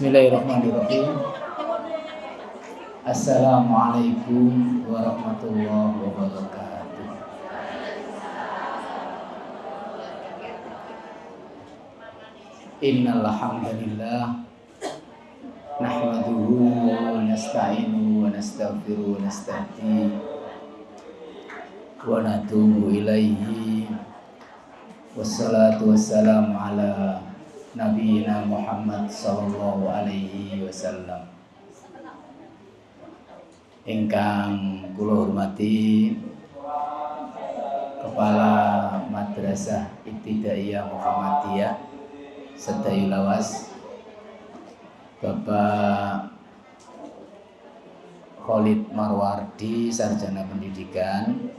Bismillahirrahmanirrahim. Assalamualaikum warahmatullahi wabarakatuh. Innal hamdalillah nahmaduhu wa nasta'inuhu wa nastaghfiruhu wa nastahdihi wa natubu ilaihi. Wassalatu wassalamu ala Nabiina Muhammad sallallahu alaihi wasallam. Ingkang kula hormati Kepala Madrasah Ibtidaiyah Muhammadiyah Sedayu Lawas, Bapak Khalid Marwardi, Sarjana Pendidikan,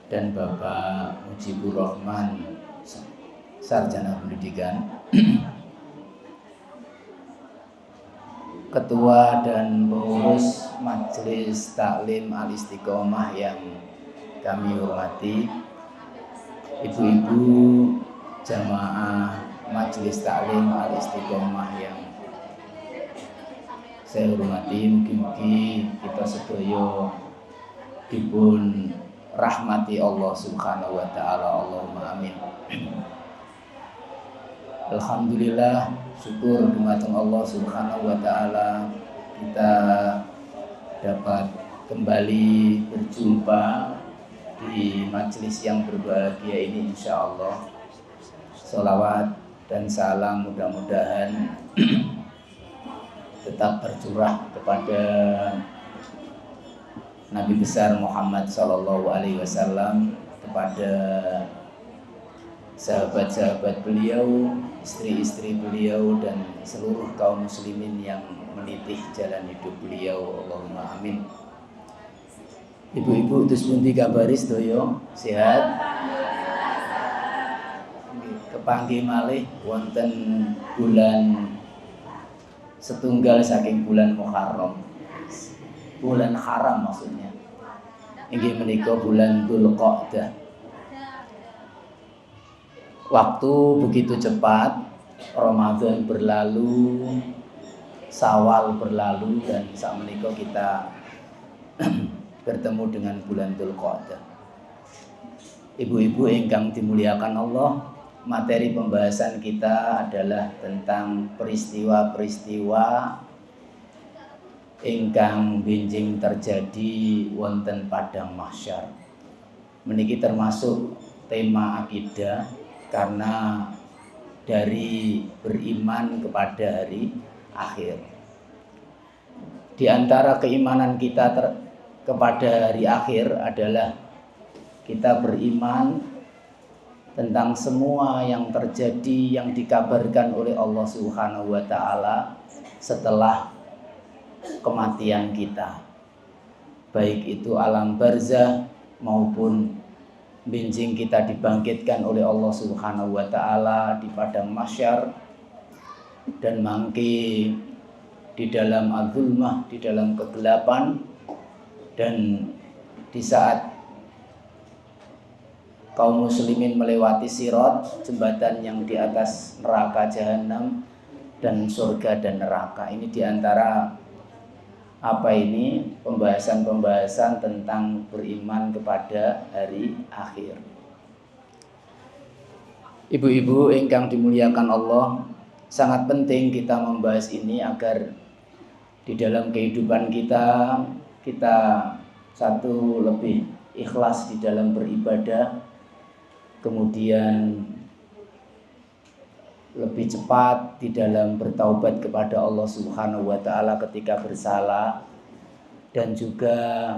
dan Bapak Mujibur Rahman, Sarjana Pendidikan, Ketua dan pengurus Majelis Taklim Al-Istiqomah yang kami hormati, ibu-ibu jamaah Majelis Taklim Al-Istiqomah yang saya hormati, mugi-mugi kita sedaya dipun rahmati Allah Subhanahu wa taala. Allahumma amin. Alhamdulillah, syukur dumateng Allah Subhanahu wa taala kita dapat kembali berjumpa di majelis yang berbahagia ini, insyaallah. Sholawat dan salam mudah-mudahan tetap tercurah kepada Nabi besar Muhammad sallallahu alaihi wasallam, kepada sahabat-sahabat beliau, istri-istri beliau, dan seluruh kaum muslimin yang menitih jalan hidup beliau. Allahumma amin. Ibu-ibu terus pundi kabari sedaya? Sehat? Kepanggih malih wonten bulan setunggal saking bulan Muharram. Bulan haram maksudnya. Inggih menika bulan Dzulqa'dah. Waktu begitu cepat, Ramadan berlalu, Syawal berlalu, dan saat menika kita bertemu dengan bulan Dzulqa'dah. Ibu-ibu ingkang dimuliakan Allah, materi pembahasan kita adalah tentang peristiwa-peristiwa ingkang benjing terjadi wonten padang mahsyar. Meniki termasuk tema akidah, karena dari beriman kepada hari akhir. Di antara keimanan kita kepada hari akhir adalah kita beriman tentang semua yang terjadi, yang dikabarkan oleh Allah Subhanahu wa taala setelah kematian kita, baik itu alam barzah maupun benjing kita dibangkitkan oleh Allah Subhanahu wa taala di padang mahsyar, dan mangke di dalam adzulmah, di dalam kegelapan, dan di saat kaum muslimin melewati sirat, jembatan yang di atas neraka jahanam, dan surga dan neraka. Ini diantara pembahasan-pembahasan tentang beriman kepada hari akhir. Ibu-ibu ingkang dimuliakan Allah, sangat penting kita membahas ini agar di dalam kehidupan kita satu lebih ikhlas di dalam beribadah, kemudian lebih cepat di dalam bertaubat kepada Allah Subhanahu wa taala ketika bersalah, dan juga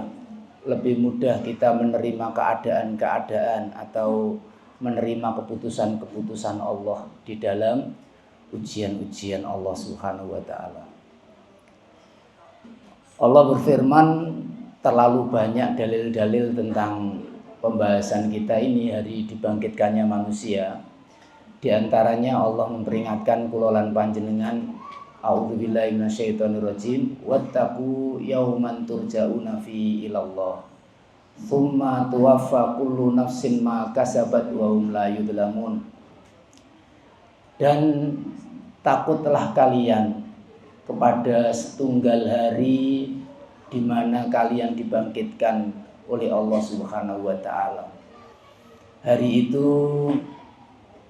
lebih mudah kita menerima keadaan-keadaan atau menerima keputusan-keputusan Allah di dalam ujian-ujian Allah Subhanahu wa taala. Allah berfirman, terlalu banyak dalil-dalil tentang pembahasan kita ini, hari dibangkitkannya manusia. Di antaranya Allah memperingatkan kula lan panjenengan, a'udzubillahi minasyaitonirrajim, wattaqu yauman turja'una fi ilallah tsumma tuwaffa kullu nafsin ma kasabat wa hum la yudlamun. Dan takutlah kalian kepada setunggal hari di mana kalian dibangkitkan oleh Allah Subhanahu wa taala. Hari itu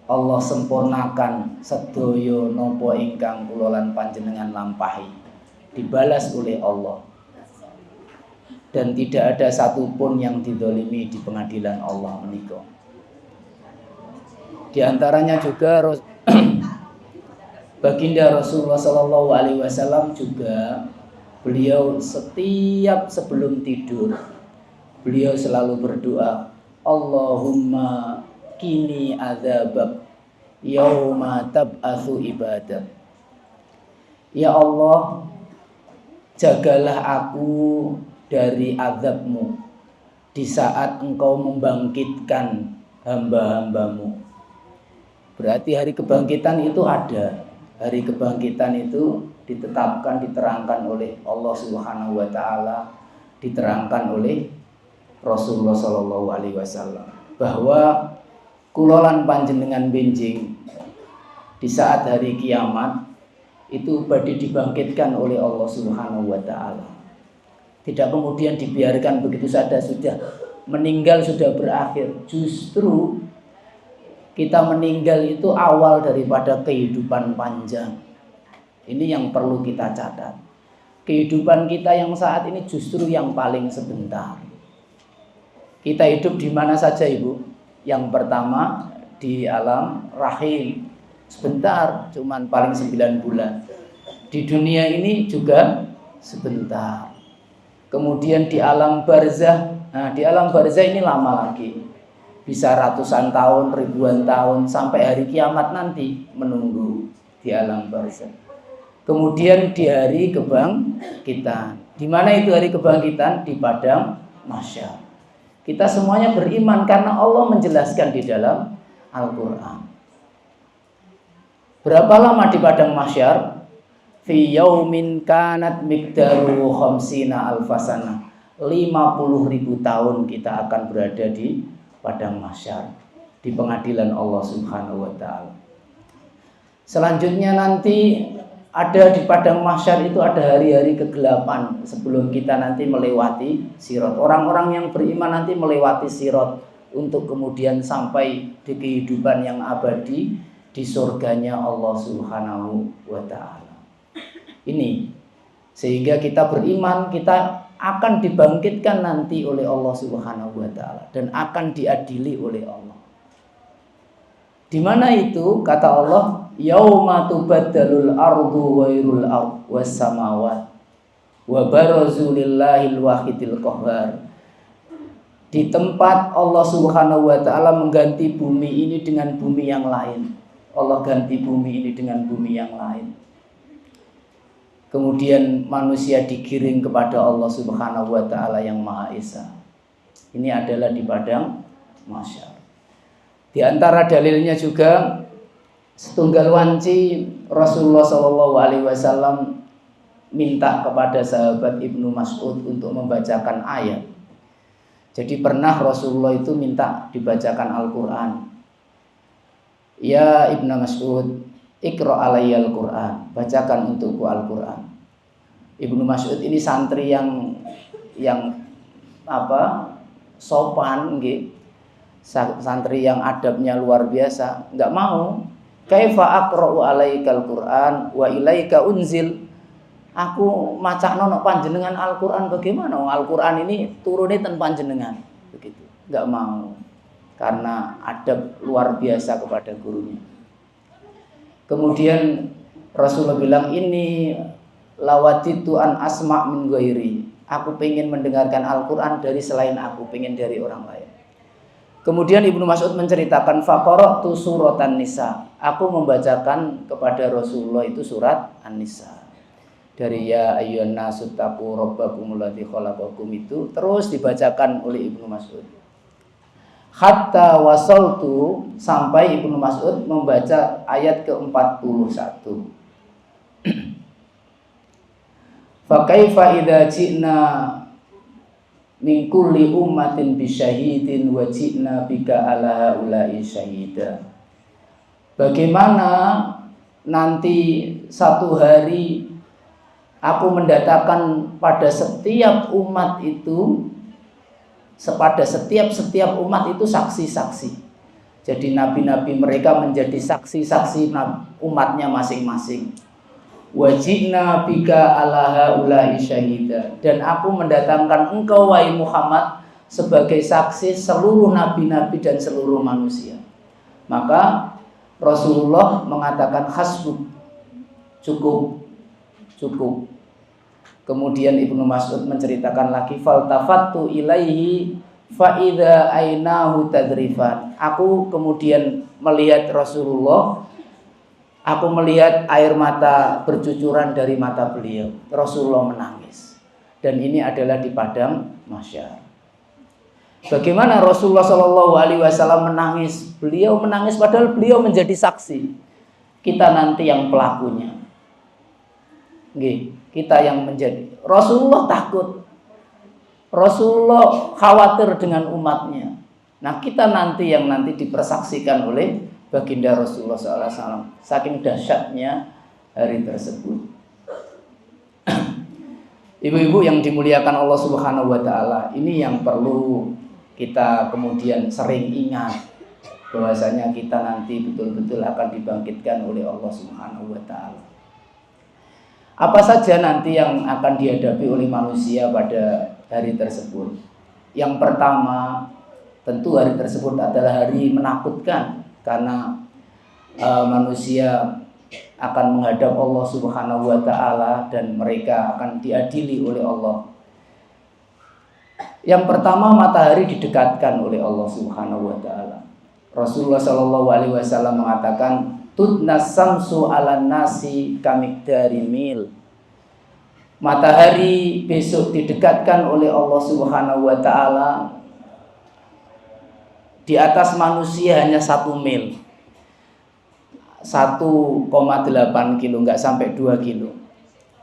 Allah sempurnakan sedaya napa ingkang kula lan panjenengan lampahi, dibalas oleh Allah. Dan tidak ada satupun yang dizalimi di pengadilan Allah menika. Di antaranya juga Baginda Rasulullah Sallallahu Alaihi Wasallam juga, beliau setiap sebelum tidur beliau selalu berdoa, Allahumma kini adzabak yauma tab'atsu ibadah. Ya Allah, jagalah aku dari azabmu di saat engkau membangkitkan hamba-hambamu. Berarti hari kebangkitan itu ada. Hari kebangkitan itu ditetapkan, diterangkan oleh Allah Subhanahu wa taala, diterangkan oleh Rasulullah sallallahu alaihi wasallam, bahwa kula lan panjenengan benjing di saat hari kiamat itu badhe dibangkitkan oleh Allah Subhanahu wa taala. Tidak kemudian dibiarkan begitu saja, sudah meninggal, sudah berakhir. Justru kita meninggal itu awal daripada kehidupan panjang. Ini yang perlu kita catat. Kehidupan kita yang saat ini justru yang paling sebentar. Kita hidup di mana saja, Ibu? Yang pertama di alam rahim. Sebentar, cuman paling 9 bulan. Di dunia ini juga sebentar. Kemudian di alam barzah. Nah, di alam barzah ini lama lagi. Bisa ratusan tahun, ribuan tahun, sampai hari kiamat nanti menunggu di alam barzah. Kemudian di hari kebangkitan. Di mana itu hari kebangkitan? Di padang mahsyar. Kita semuanya beriman karena Allah menjelaskan di dalam Al-Quran. Berapa lama di padang mahsyar? Fi yaumin kanat miqdaru khamsina alfasana. 50.000 tahun kita akan berada di padang mahsyar, di pengadilan Allah Subhanahu wa taala. Selanjutnya nanti ada di padang mahsyar itu ada hari-hari kegelapan sebelum kita nanti melewati sirat. Orang-orang yang beriman nanti melewati sirat untuk kemudian sampai di kehidupan yang abadi di surganya Allah Subhanahu wa taala. Ini sehingga kita beriman, kita akan dibangkitkan nanti oleh Allah Subhanahu wa taala dan akan diadili oleh Allah. Di mana itu? Kata Allah, yauma tubaddalul ardu ghairul ard was samawat wa barazu lillahil wahidil qahhar. Di tempat Allah Subhanahu wa taala mengganti bumi ini dengan bumi yang lain. Allah ganti bumi ini dengan bumi yang lain. Kemudian manusia digiring kepada Allah Subhanahu wa taala yang Maha Esa. Ini adalah di padang mahsyar. Di antara dalilnya juga setunggal wanci Rasulullah sallallahu alaihi wasallam minta kepada sahabat Ibnu Mas'ud untuk membacakan ayat. Jadi pernah Rasulullah itu minta dibacakan Al-Qur'an. Ya Ibnu Mas'ud, Iqra alayyal Qur'an, bacakan untukku Al-Qur'an. Ibnu Mas'ud ini santri yang sopan nggih. Santri yang adabnya luar biasa, enggak mau. Kaifa aqra'u alaikal Qur'an wa ilaika unzil. Aku macakno nek panjenengan Al-Qur'an bagaimana? Al-Qur'an ini turune ten panjenengan. Begitu. Enggak mau. Karena adab luar biasa kepada gurunya. Kemudian Rasulullah bilang, ini lawatitu an asma' min ghairi. Aku pengen mendengarkan Al-Quran dari selain aku, pengen dari orang lain. Kemudian Ibnu Mas'ud menceritakan, faqara'tu suratan Nisa. Aku membacakan kepada Rasulullah itu surat An-Nisa. Dari ya ayyuhan nasu taqu rabbakumul ladzi khalaqakum itu terus dibacakan oleh Ibnu Mas'ud. Hatta wasaltu, sampai Ibnu Mas'ud membaca ayat ke-41. Fa kaifa idza ji'na min kulli ummatin bisyahidin wa ji'na bika ala haula'i syahida. Bagaimana nanti satu hari Aku mendatangkan pada setiap umat itu, pada setiap umat itu saksi-saksi. Jadi nabi-nabi mereka menjadi saksi-saksi umatnya masing-masing. Wajibna bika ala haula'i syahida. Dan aku mendatangkan engkau wahai Muhammad sebagai saksi seluruh nabi-nabi dan seluruh manusia. Maka Rasulullah mengatakan hasbuk, cukup. Kemudian Ibnu Mas'ud menceritakan lagi, faltafattu ilaihi fa idza ainahu tadrifan. Aku kemudian melihat Rasulullah, aku melihat air mata bercucuran dari mata beliau. Rasulullah menangis. Dan ini adalah di padang mahsyar. Bagaimana Rasulullah Shallallahu Alaihi Wasallam menangis? Beliau menangis padahal beliau menjadi saksi. Kita nanti yang pelakunya. Kita yang menjadi. Rasulullah takut. Rasulullah khawatir dengan umatnya. Nah, kita nanti yang nanti dipersaksikan oleh baginda Rasulullah SAW. Saking dahsyatnya hari tersebut. Ibu-ibu yang dimuliakan Allah Subhanahu Wa Taala, ini yang perlu kita kemudian sering ingat, bahwasanya kita nanti betul-betul akan dibangkitkan oleh Allah Subhanahu Wa Taala. Apa saja nanti yang akan dihadapi oleh manusia pada hari tersebut? Yang pertama, tentu hari tersebut adalah hari menakutkan, karena manusia akan menghadap Allah Subhanahu Wa Taala dan mereka akan diadili oleh Allah. Yang pertama, matahari didekatkan oleh Allah Subhanahu Wa Taala. Rasulullah Shallallahu Alaihi Wasallam mengatakan, tudnas samsu ala nasi kamikdari mil. Matahari besok didekatkan oleh Allah Subhanahu Wa Taala di atas manusia hanya 1 mil, 1,8 kilo, nggak sampai 2 kilo.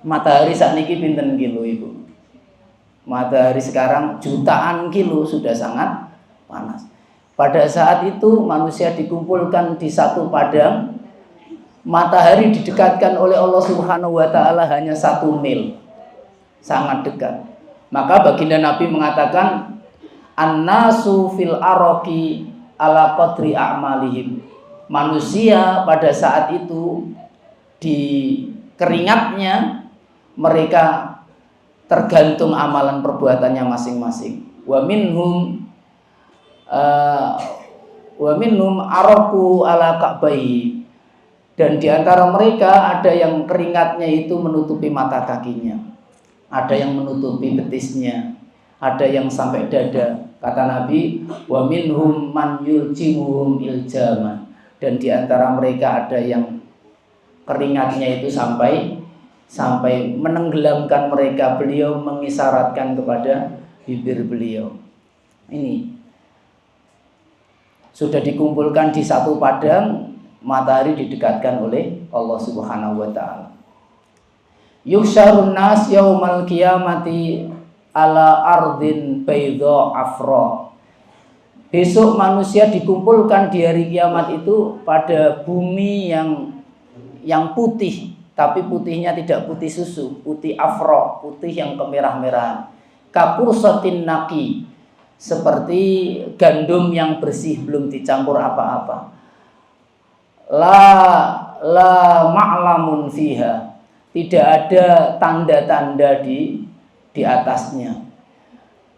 Matahari saat ini pinten kilo ibu? Matahari sekarang jutaan kilo, sudah sangat panas. Pada saat itu manusia dikumpulkan di satu padang, matahari didekatkan oleh Allah Subhanahu Wa Taala hanya 1 mil, sangat dekat. Maka baginda Nabi mengatakan, an-nasu fil araqi ala qadri a'malihim. Manusia pada saat itu di keringatnya mereka tergantung amalan perbuatannya masing-masing. Wa minhum araku ala ka'bai. Dan di antara mereka ada yang keringatnya itu menutupi mata kakinya, ada yang menutupi betisnya, ada yang sampai dada. Kata Nabi, wa minhum man yuljimuhum iljaman. Dan di antara mereka ada yang keringatnya itu sampai menenggelamkan mereka. Beliau mengisyaratkan kepada bibir beliau. Ini sudah dikumpulkan di satu padang, matahari didekatkan oleh Allah Subhanahu Wa Taala. Yuksharun nas yaumal qiyamati ala ardin baydha afra. Besok manusia dikumpulkan di hari kiamat itu pada bumi yang putih, tapi putihnya tidak putih susu, putih afro, putih yang kemerah-merahan. Kapursatin naki, seperti gandum yang bersih belum dicampur apa-apa. La ma'lamun fiha, tidak ada tanda-tanda di atasnya.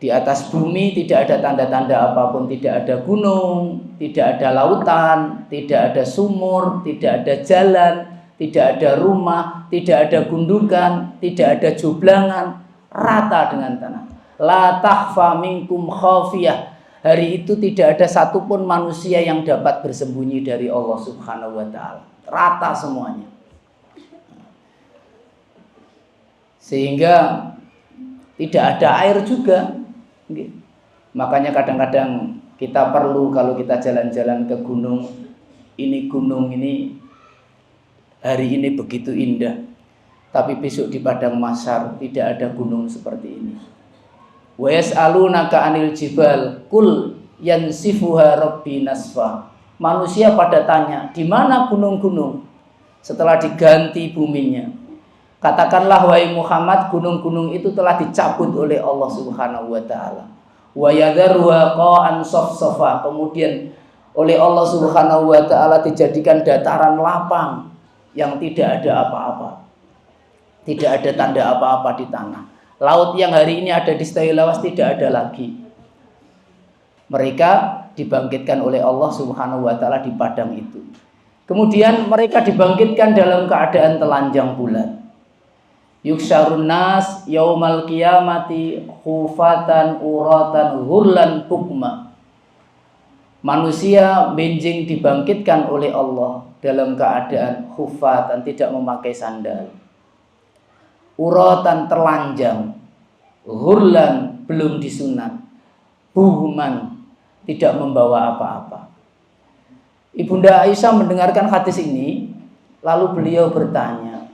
Di atas bumi tidak ada tanda-tanda apapun, tidak ada gunung, tidak ada lautan, tidak ada sumur, tidak ada jalan, tidak ada rumah, tidak ada gundukan, tidak ada jublangan, rata dengan tanah. La takhfa minkum khafiyah. Hari itu tidak ada satupun manusia yang dapat bersembunyi dari Allah Subhanahu Wa Taala. Rata semuanya. Sehingga tidak ada air juga. Makanya kadang-kadang kita perlu, kalau kita jalan-jalan ke gunung ini hari ini begitu indah, tapi besok di padang mahsyar tidak ada gunung seperti ini. Wa yas'alunaka 'anil jibal kul yansifuha rabbi nasfa. Manusia pada tanya, di mana gunung-gunung setelah diganti buminya? Katakanlah wahai Muhammad, gunung-gunung itu telah dicabut oleh Allah Subhanahu wa taala. Wa yadharuha qa'an safsafa, kemudian oleh Allah Subhanahu wa taala dijadikan dataran lapang yang tidak ada apa-apa. Tidak ada tanda apa-apa di tanah. Laut yang hari ini ada di Setai Lawas tidak ada lagi. Mereka dibangkitkan oleh Allah Subhanahu wa taala di padang itu. Kemudian mereka dibangkitkan dalam keadaan telanjang bulat. Yuksharun nas yaumal qiyamati khufatan uratan hurlan bukma. Manusia benjing dibangkitkan oleh Allah dalam keadaan khufatan, tidak memakai sandal, uratan telanjang, hurlan belum disunat, buhman tidak membawa apa-apa. Ibunda Aisyah mendengarkan hadis ini, lalu beliau bertanya,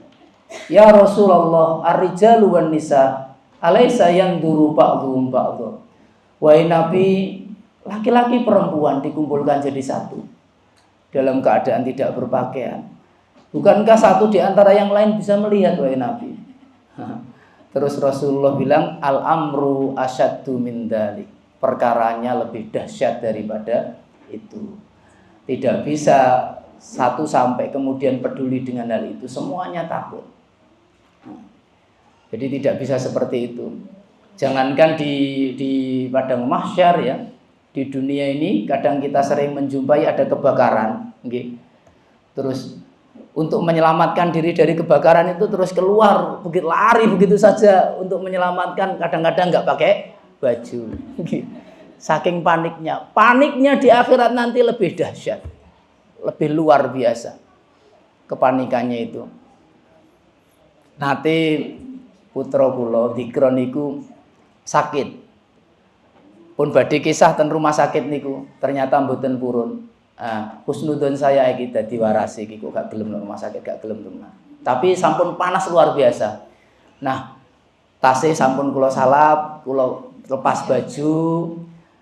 "Ya Rasulullah, ar-rijalu wan nisa alaysa yanzuru ba'dhum ba'dha?" Wahai Nabi, laki-laki perempuan dikumpulkan jadi satu dalam keadaan tidak berpakaian. Bukankah satu di antara yang lain bisa melihat, wahai Nabi? Terus Rasulullah bilang, al-amru asyaddu min dzalik. Perkaranya lebih dahsyat daripada itu. Tidak bisa satu sampai kemudian peduli dengan hal itu, semuanya takut. Jadi tidak bisa seperti itu. Jangankan di padang mahsyar ya, di dunia ini kadang kita sering menjumpai ada kebakaran, okay. Terus untuk menyelamatkan diri dari kebakaran itu terus keluar, begitu lari begitu saja untuk menyelamatkan, kadang-kadang nggak pakai baju. Saking paniknya di akhirat nanti lebih dahsyat, lebih luar biasa kepanikannya itu. Nanti putra kula Dikron niku sakit, pun badhe kisah ten rumah sakit niku ternyata mboten purun. Husnudon saya iki dadi warasi iki kok gak gelem rumah sakit, gak gelem rumah. Tapi sampun panas luar biasa. Nah, tasih sampun kula salap, kula lepas baju,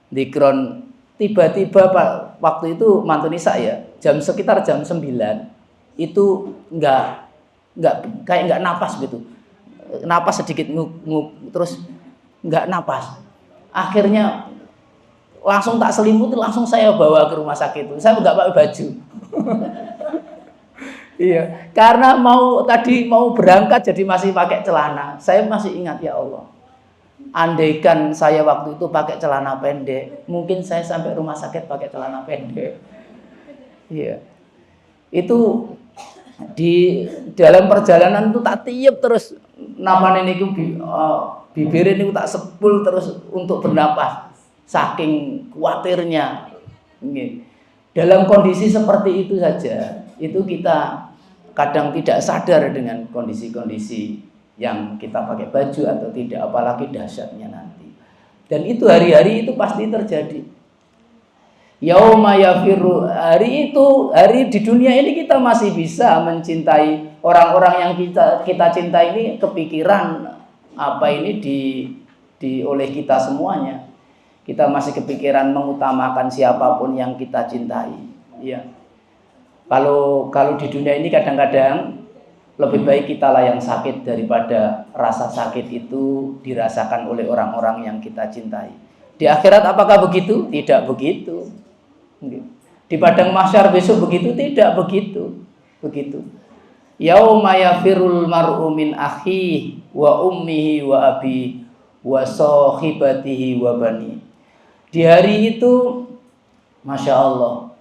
Dikron tiba-tiba waktu itu mantuni saya sekitar jam 9 itu enggak kayak enggak napas gitu. Napas sedikit nguk terus enggak napas. Akhirnya langsung tak selimuti, langsung saya bawa ke rumah sakit itu. Saya enggak pakai baju. Iya, karena tadi mau berangkat jadi masih pakai celana. Saya masih ingat, ya Allah. Andaikan saya waktu itu pakai celana pendek, mungkin saya sampai rumah sakit pakai celana pendek. Iya. Itu di dalam perjalanan itu tak tiup terus napan ini bibir ini tak sepul terus untuk bernapas. Saking khawatirnya. Dalam kondisi seperti itu saja, itu kita kadang tidak sadar dengan kondisi-kondisi yang kita pakai baju atau tidak, apalagi dahsyatnya nanti. Dan itu hari-hari itu pasti terjadi. Yauma yafiru, hari di dunia ini kita masih bisa mencintai orang-orang yang kita cintai ini, kepikiran apa ini oleh kita semuanya. Kita masih kepikiran mengutamakan siapapun yang kita cintai. Ya. Kalau di dunia ini kadang-kadang lebih baik kitalah yang sakit daripada rasa sakit itu dirasakan oleh orang-orang yang kita cintai. Di akhirat apakah begitu? Tidak begitu. Di padang mahsyar besok begitu? Tidak begitu. Yauma yafirul mar'u min akhihi wa ummihi wa abihi wa sahibatihi wa bani. Di hari itu, Masya Allah,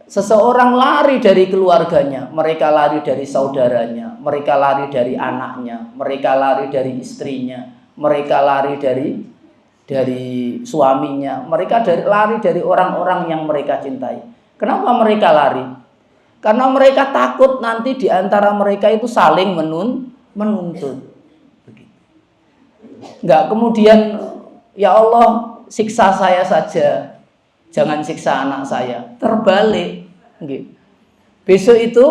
seseorang lari dari keluarganya, mereka lari dari saudaranya, mereka lari dari anaknya, mereka lari dari istrinya, mereka lari dari suaminya, mereka lari dari orang-orang yang mereka cintai. Kenapa mereka lari? Karena mereka takut nanti di antara mereka itu saling menuntut. Enggak kemudian, ya Allah siksa saya saja, jangan siksa anak saya. Terbalik. Besok itu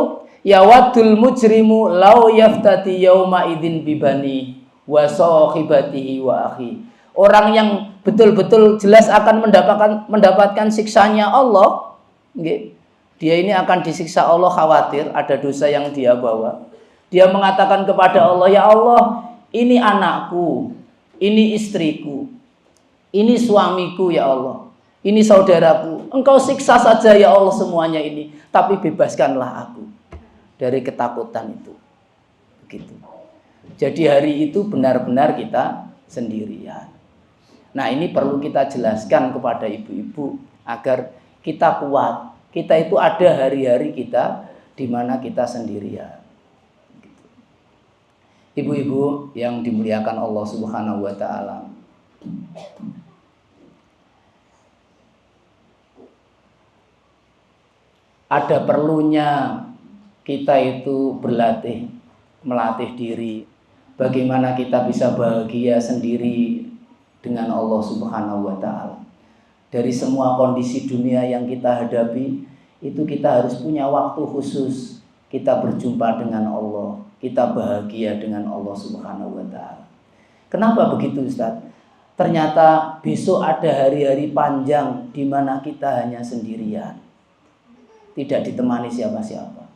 ya wadul mujrimu lau yaftati yauma idzin bibani wa sahibatihi wa akhi. Orang yang betul-betul jelas akan mendapatkan siksanya Allah, dia ini akan disiksa Allah, khawatir ada dosa yang dia bawa. Dia mengatakan kepada Allah, ya Allah, ini anakku, ini istriku, ini suamiku ya Allah, ini saudaraku. Engkau siksa saja ya Allah semuanya ini, tapi bebaskanlah aku dari ketakutan itu. Begitu. Jadi hari itu benar-benar kita sendirian. Nah, ini perlu kita jelaskan kepada ibu-ibu agar kita kuat. Kita itu ada hari-hari kita di mana kita sendirian. Ibu-ibu yang dimuliakan Allah Subhanahu wa taala. Ada perlunya kita itu berlatih, melatih diri. Bagaimana kita bisa bahagia sendiri dengan Allah Subhanahu wa taala. Dari semua kondisi dunia yang kita hadapi, itu kita harus punya waktu khusus kita berjumpa dengan Allah, kita bahagia dengan Allah Subhanahu wa taala. Kenapa begitu, Ustaz? Ternyata besok ada hari-hari panjang di mana kita hanya sendirian. Tidak ditemani siapa-siapa.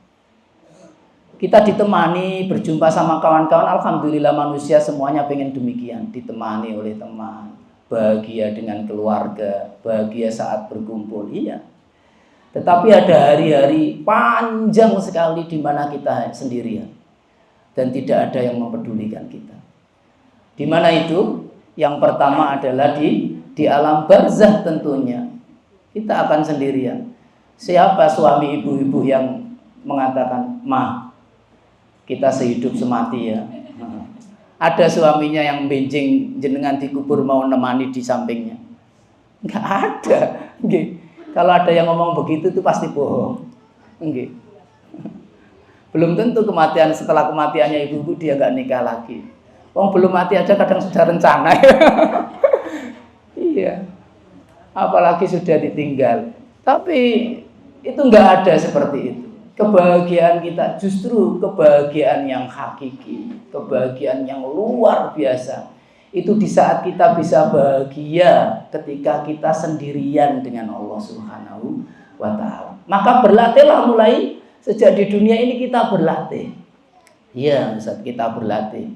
Kita ditemani berjumpa sama kawan-kawan, alhamdulillah manusia semuanya pengen demikian, ditemani oleh teman, bahagia dengan keluarga, bahagia saat berkumpul, iya. Tetapi ada hari-hari panjang sekali di mana kita sendirian dan tidak ada yang mempedulikan kita. Di mana itu? Yang pertama adalah di alam barzah tentunya. Kita akan sendirian. Siapa suami ibu-ibu yang mengatakan, "Ma, kita sehidup semati ya." Ada suaminya yang benjing jenengan dikubur mau nemani di sampingnya? Enggak ada. Kalau ada yang ngomong begitu itu pasti bohong. Belum tentu kematian, setelah kematiannya ibu-ibu dia nggak nikah lagi. Belum mati aja kadang sudah rencana. Iya. Apalagi sudah ditinggal. Tapi itu nggak ada seperti itu. Kebahagiaan kita justru kebahagiaan yang hakiki, kebahagiaan yang luar biasa. Itu di saat kita bisa bahagia ketika kita sendirian dengan Allah Subhanahu wa taala. Maka berlatihlah mulai sejak di dunia ini kita berlatih. Iya, saat kita berlatih.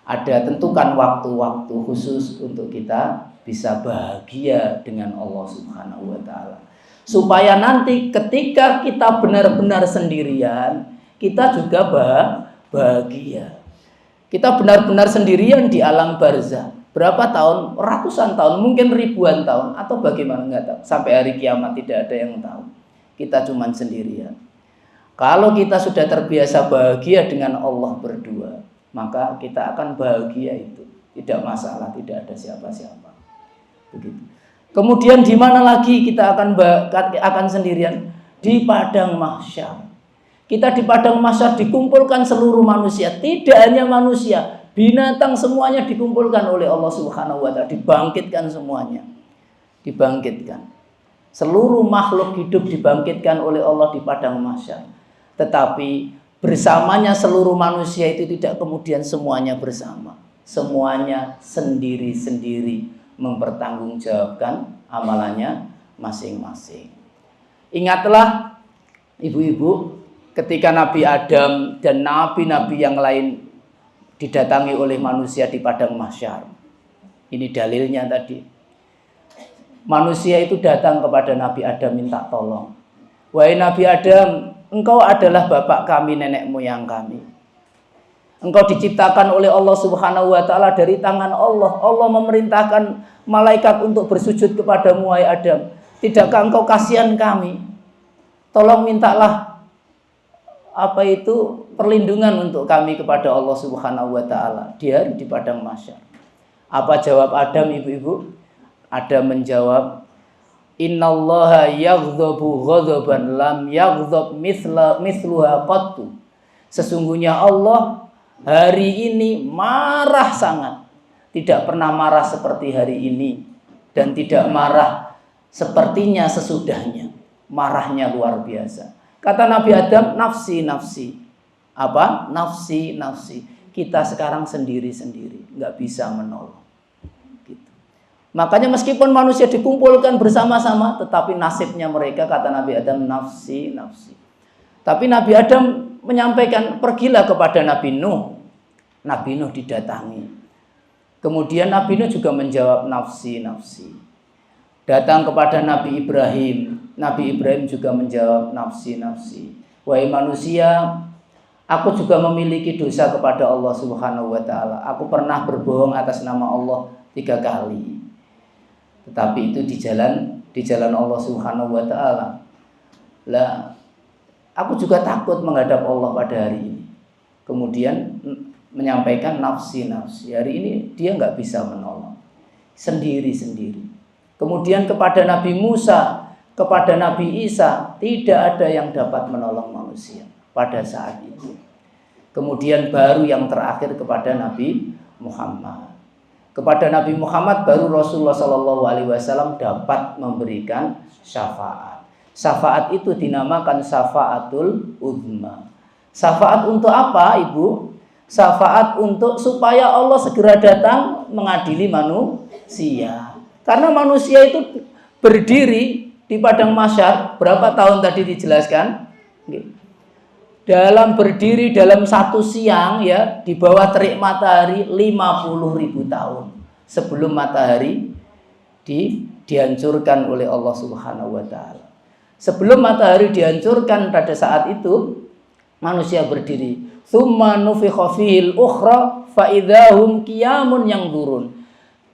Ada tentukan waktu-waktu khusus untuk kita bisa bahagia dengan Allah Subhanahu wa taala. Supaya nanti ketika kita benar-benar sendirian, kita juga bahagia. Kita benar-benar sendirian di alam barzah. Berapa tahun? Ratusan tahun, mungkin ribuan tahun, atau bagaimana, nggak tahu. Sampai hari kiamat tidak ada yang tahu. Kita cuma sendirian. Kalau kita sudah terbiasa bahagia dengan Allah berdua, maka kita akan bahagia itu. Tidak masalah, tidak ada siapa-siapa. Begitu. Kemudian di mana lagi kita akan sendirian? Di padang mahsyar. Kita di padang mahsyar dikumpulkan seluruh manusia, tidak hanya manusia, binatang semuanya dikumpulkan oleh Allah Subhanahu wa taala, dibangkitkan semuanya. Dibangkitkan. Seluruh makhluk hidup dibangkitkan oleh Allah di padang mahsyar. Tetapi bersamanya seluruh manusia itu tidak kemudian semuanya bersama. Semuanya sendiri-sendiri mempertanggungjawabkan amalannya masing-masing. Ingatlah ibu-ibu, ketika Nabi Adam dan nabi-nabi yang lain didatangi oleh manusia di padang mahsyar. Ini dalilnya tadi. Manusia itu datang kepada Nabi Adam minta tolong. Wahai Nabi Adam, engkau adalah bapak kami, nenek moyang kami. Engkau diciptakan oleh Allah Subhanahu wa taala dari tangan Allah. Allah memerintahkan malaikat untuk bersujud kepadamu, wahai Adam. Tidakkah engkau kasihan kami? Tolong mintalah perlindungan untuk kami kepada Allah Subhanahu wa taala di hari di padang mahsyar. Apa jawab Adam, ibu-ibu? Adam menjawab, "Innallaha yaghdabu ghadaban lam yaghdab mithluha qattu." Sesungguhnya Allah hari ini marah sangat. Tidak pernah marah seperti hari ini dan tidak marah sepertinya sesudahnya. Marahnya luar biasa. Kata Nabi Adam, nafsi, nafsi. Apa? Nafsi, nafsi. Kita sekarang sendiri-sendiri, nggak bisa menolong. Gitu. Makanya meskipun manusia dikumpulkan bersama-sama, tetapi nasibnya mereka, kata Nabi Adam, nafsi, nafsi. Tapi Nabi Adam menyampaikan, pergilah kepada Nabi Nuh. Nabi Nuh didatangi. Kemudian Nabi Nuh juga menjawab, nafsi, nafsi. Datang kepada Nabi Ibrahim. Nabi Ibrahim juga menjawab, nafsi, nafsi. Wahai manusia, aku juga memiliki dosa kepada Allah Subhanahu wa ta'ala. Aku pernah berbohong atas nama Allah 3 kali. Tetapi itu di jalan Allah Subhanahu wa ta'ala. Lah, aku juga takut menghadap Allah pada hari ini. Kemudian menyampaikan nafsi, nafsi. Hari ini dia nggak bisa menolong, sendiri-sendiri. Kemudian kepada Nabi Musa, kepada Nabi Isa, tidak ada yang dapat menolong manusia pada saat itu. Kemudian baru yang terakhir kepada Nabi Muhammad. Kepada Nabi Muhammad baru Rasulullah SAW dapat memberikan syafaat. Syafaat itu dinamakan syafaatul uzma. Syafaat untuk apa, Ibu? Syafaat untuk supaya Allah segera datang mengadili manusia. Karena manusia itu berdiri di padang mahsyar, berapa tahun tadi dijelaskan? Dalam berdiri dalam satu siang ya, di bawah terik matahari 50.000 tahun sebelum matahari dihancurkan oleh Allah Subhanahu wa ta'ala. Sebelum matahari dihancurkan pada saat itu manusia berdiri. Tsumma nufikha fihil ukhra fa idzahum qiyamun yanzurun.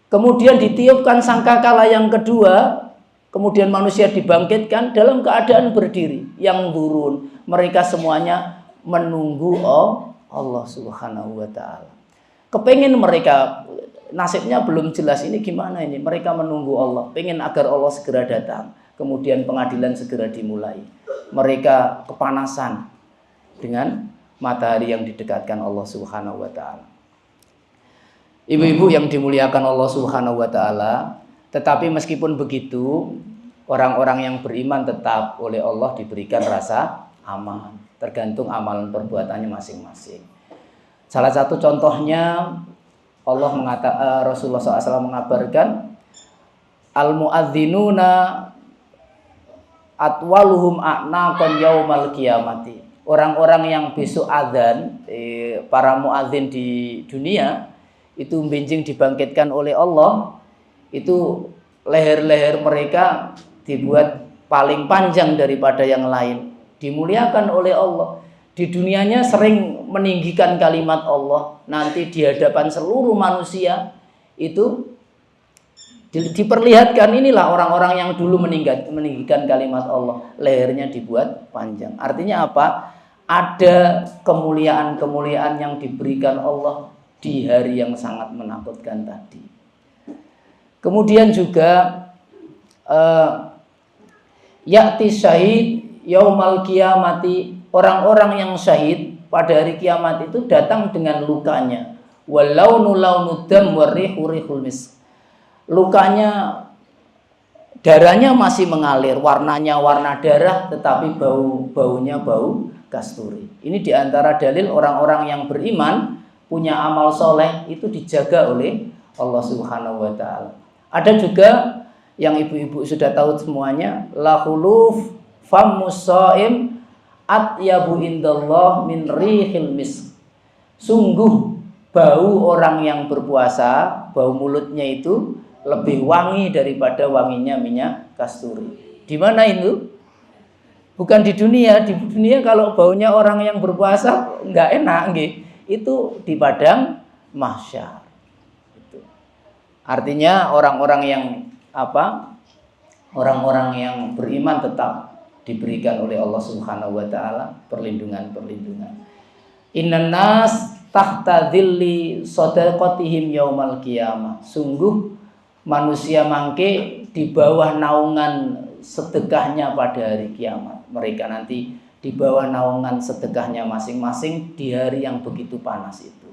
Kemudian ditiupkan sangkakala yang kedua, kemudian manusia dibangkitkan dalam keadaan berdiri, yang turun. Mereka semuanya menunggu Allah Subhanahu wa ta'ala. Kepengin mereka, nasibnya belum jelas ini gimana ini. Mereka menunggu Allah, pengen agar Allah segera datang. Kemudian pengadilan segera dimulai. Mereka kepanasan dengan matahari yang didekatkan Allah Subhanahu wa ta'ala. Ibu-ibu yang dimuliakan Allah Subhanahu wa ta'ala, tetapi meskipun begitu, orang-orang yang beriman tetap oleh Allah diberikan rasa aman, tergantung amalan perbuatannya masing-masing. Salah satu contohnya Rasulullah SAW mengabarkan, al-muadzinuna atwaluhum a'naqan yaumal qiyamati. Orang-orang yang besok azan, para muadzin di dunia itu benjing dibangkitkan oleh Allah, itu leher-leher mereka dibuat paling panjang daripada yang lain, dimuliakan oleh Allah. Di dunianya sering meninggikan kalimat Allah, nanti di hadapan seluruh manusia itu diperlihatkan, inilah orang-orang yang dulu meninggikan kalimat Allah, lehernya dibuat panjang. Artinya apa? Ada kemuliaan-kemuliaan yang diberikan Allah di hari yang sangat menakutkan tadi. Kemudian juga ya'ti syahid yaumal qiyamati, orang-orang yang syahid pada hari kiamat itu datang dengan lukanya. Walau launu dam warihu rihul misk. Lukanya, darahnya masih mengalir, warnanya warna darah, tetapi baunya bau kasturi. Ini diantara dalil orang-orang yang beriman, punya amal soleh, itu dijaga oleh Allah Subhanahu wa ta'ala. Ada juga yang ibu-ibu sudah tahu semuanya, la khuluf fammus shaim atyabu indallah min rihil misk. Sungguh bau orang yang berpuasa, bau mulutnya itu lebih wangi daripada wanginya minyak kasturi. Di mana itu? Bukan di dunia. Di dunia kalau baunya orang yang berpuasa nggak enak, nggih. Itu di padang mahsyar. Itu. Artinya orang-orang yang orang-orang yang beriman tetap diberikan oleh Allah Subhanahu wa ta'ala perlindungan-perlindungan. Innan nas tahta dhilli shadaqatihim yaumal qiyamah. Sungguh manusia mangke di bawah naungan sedekahnya pada hari kiamat. Mereka nanti di bawah naungan sedekahnya masing-masing di hari yang begitu panas itu.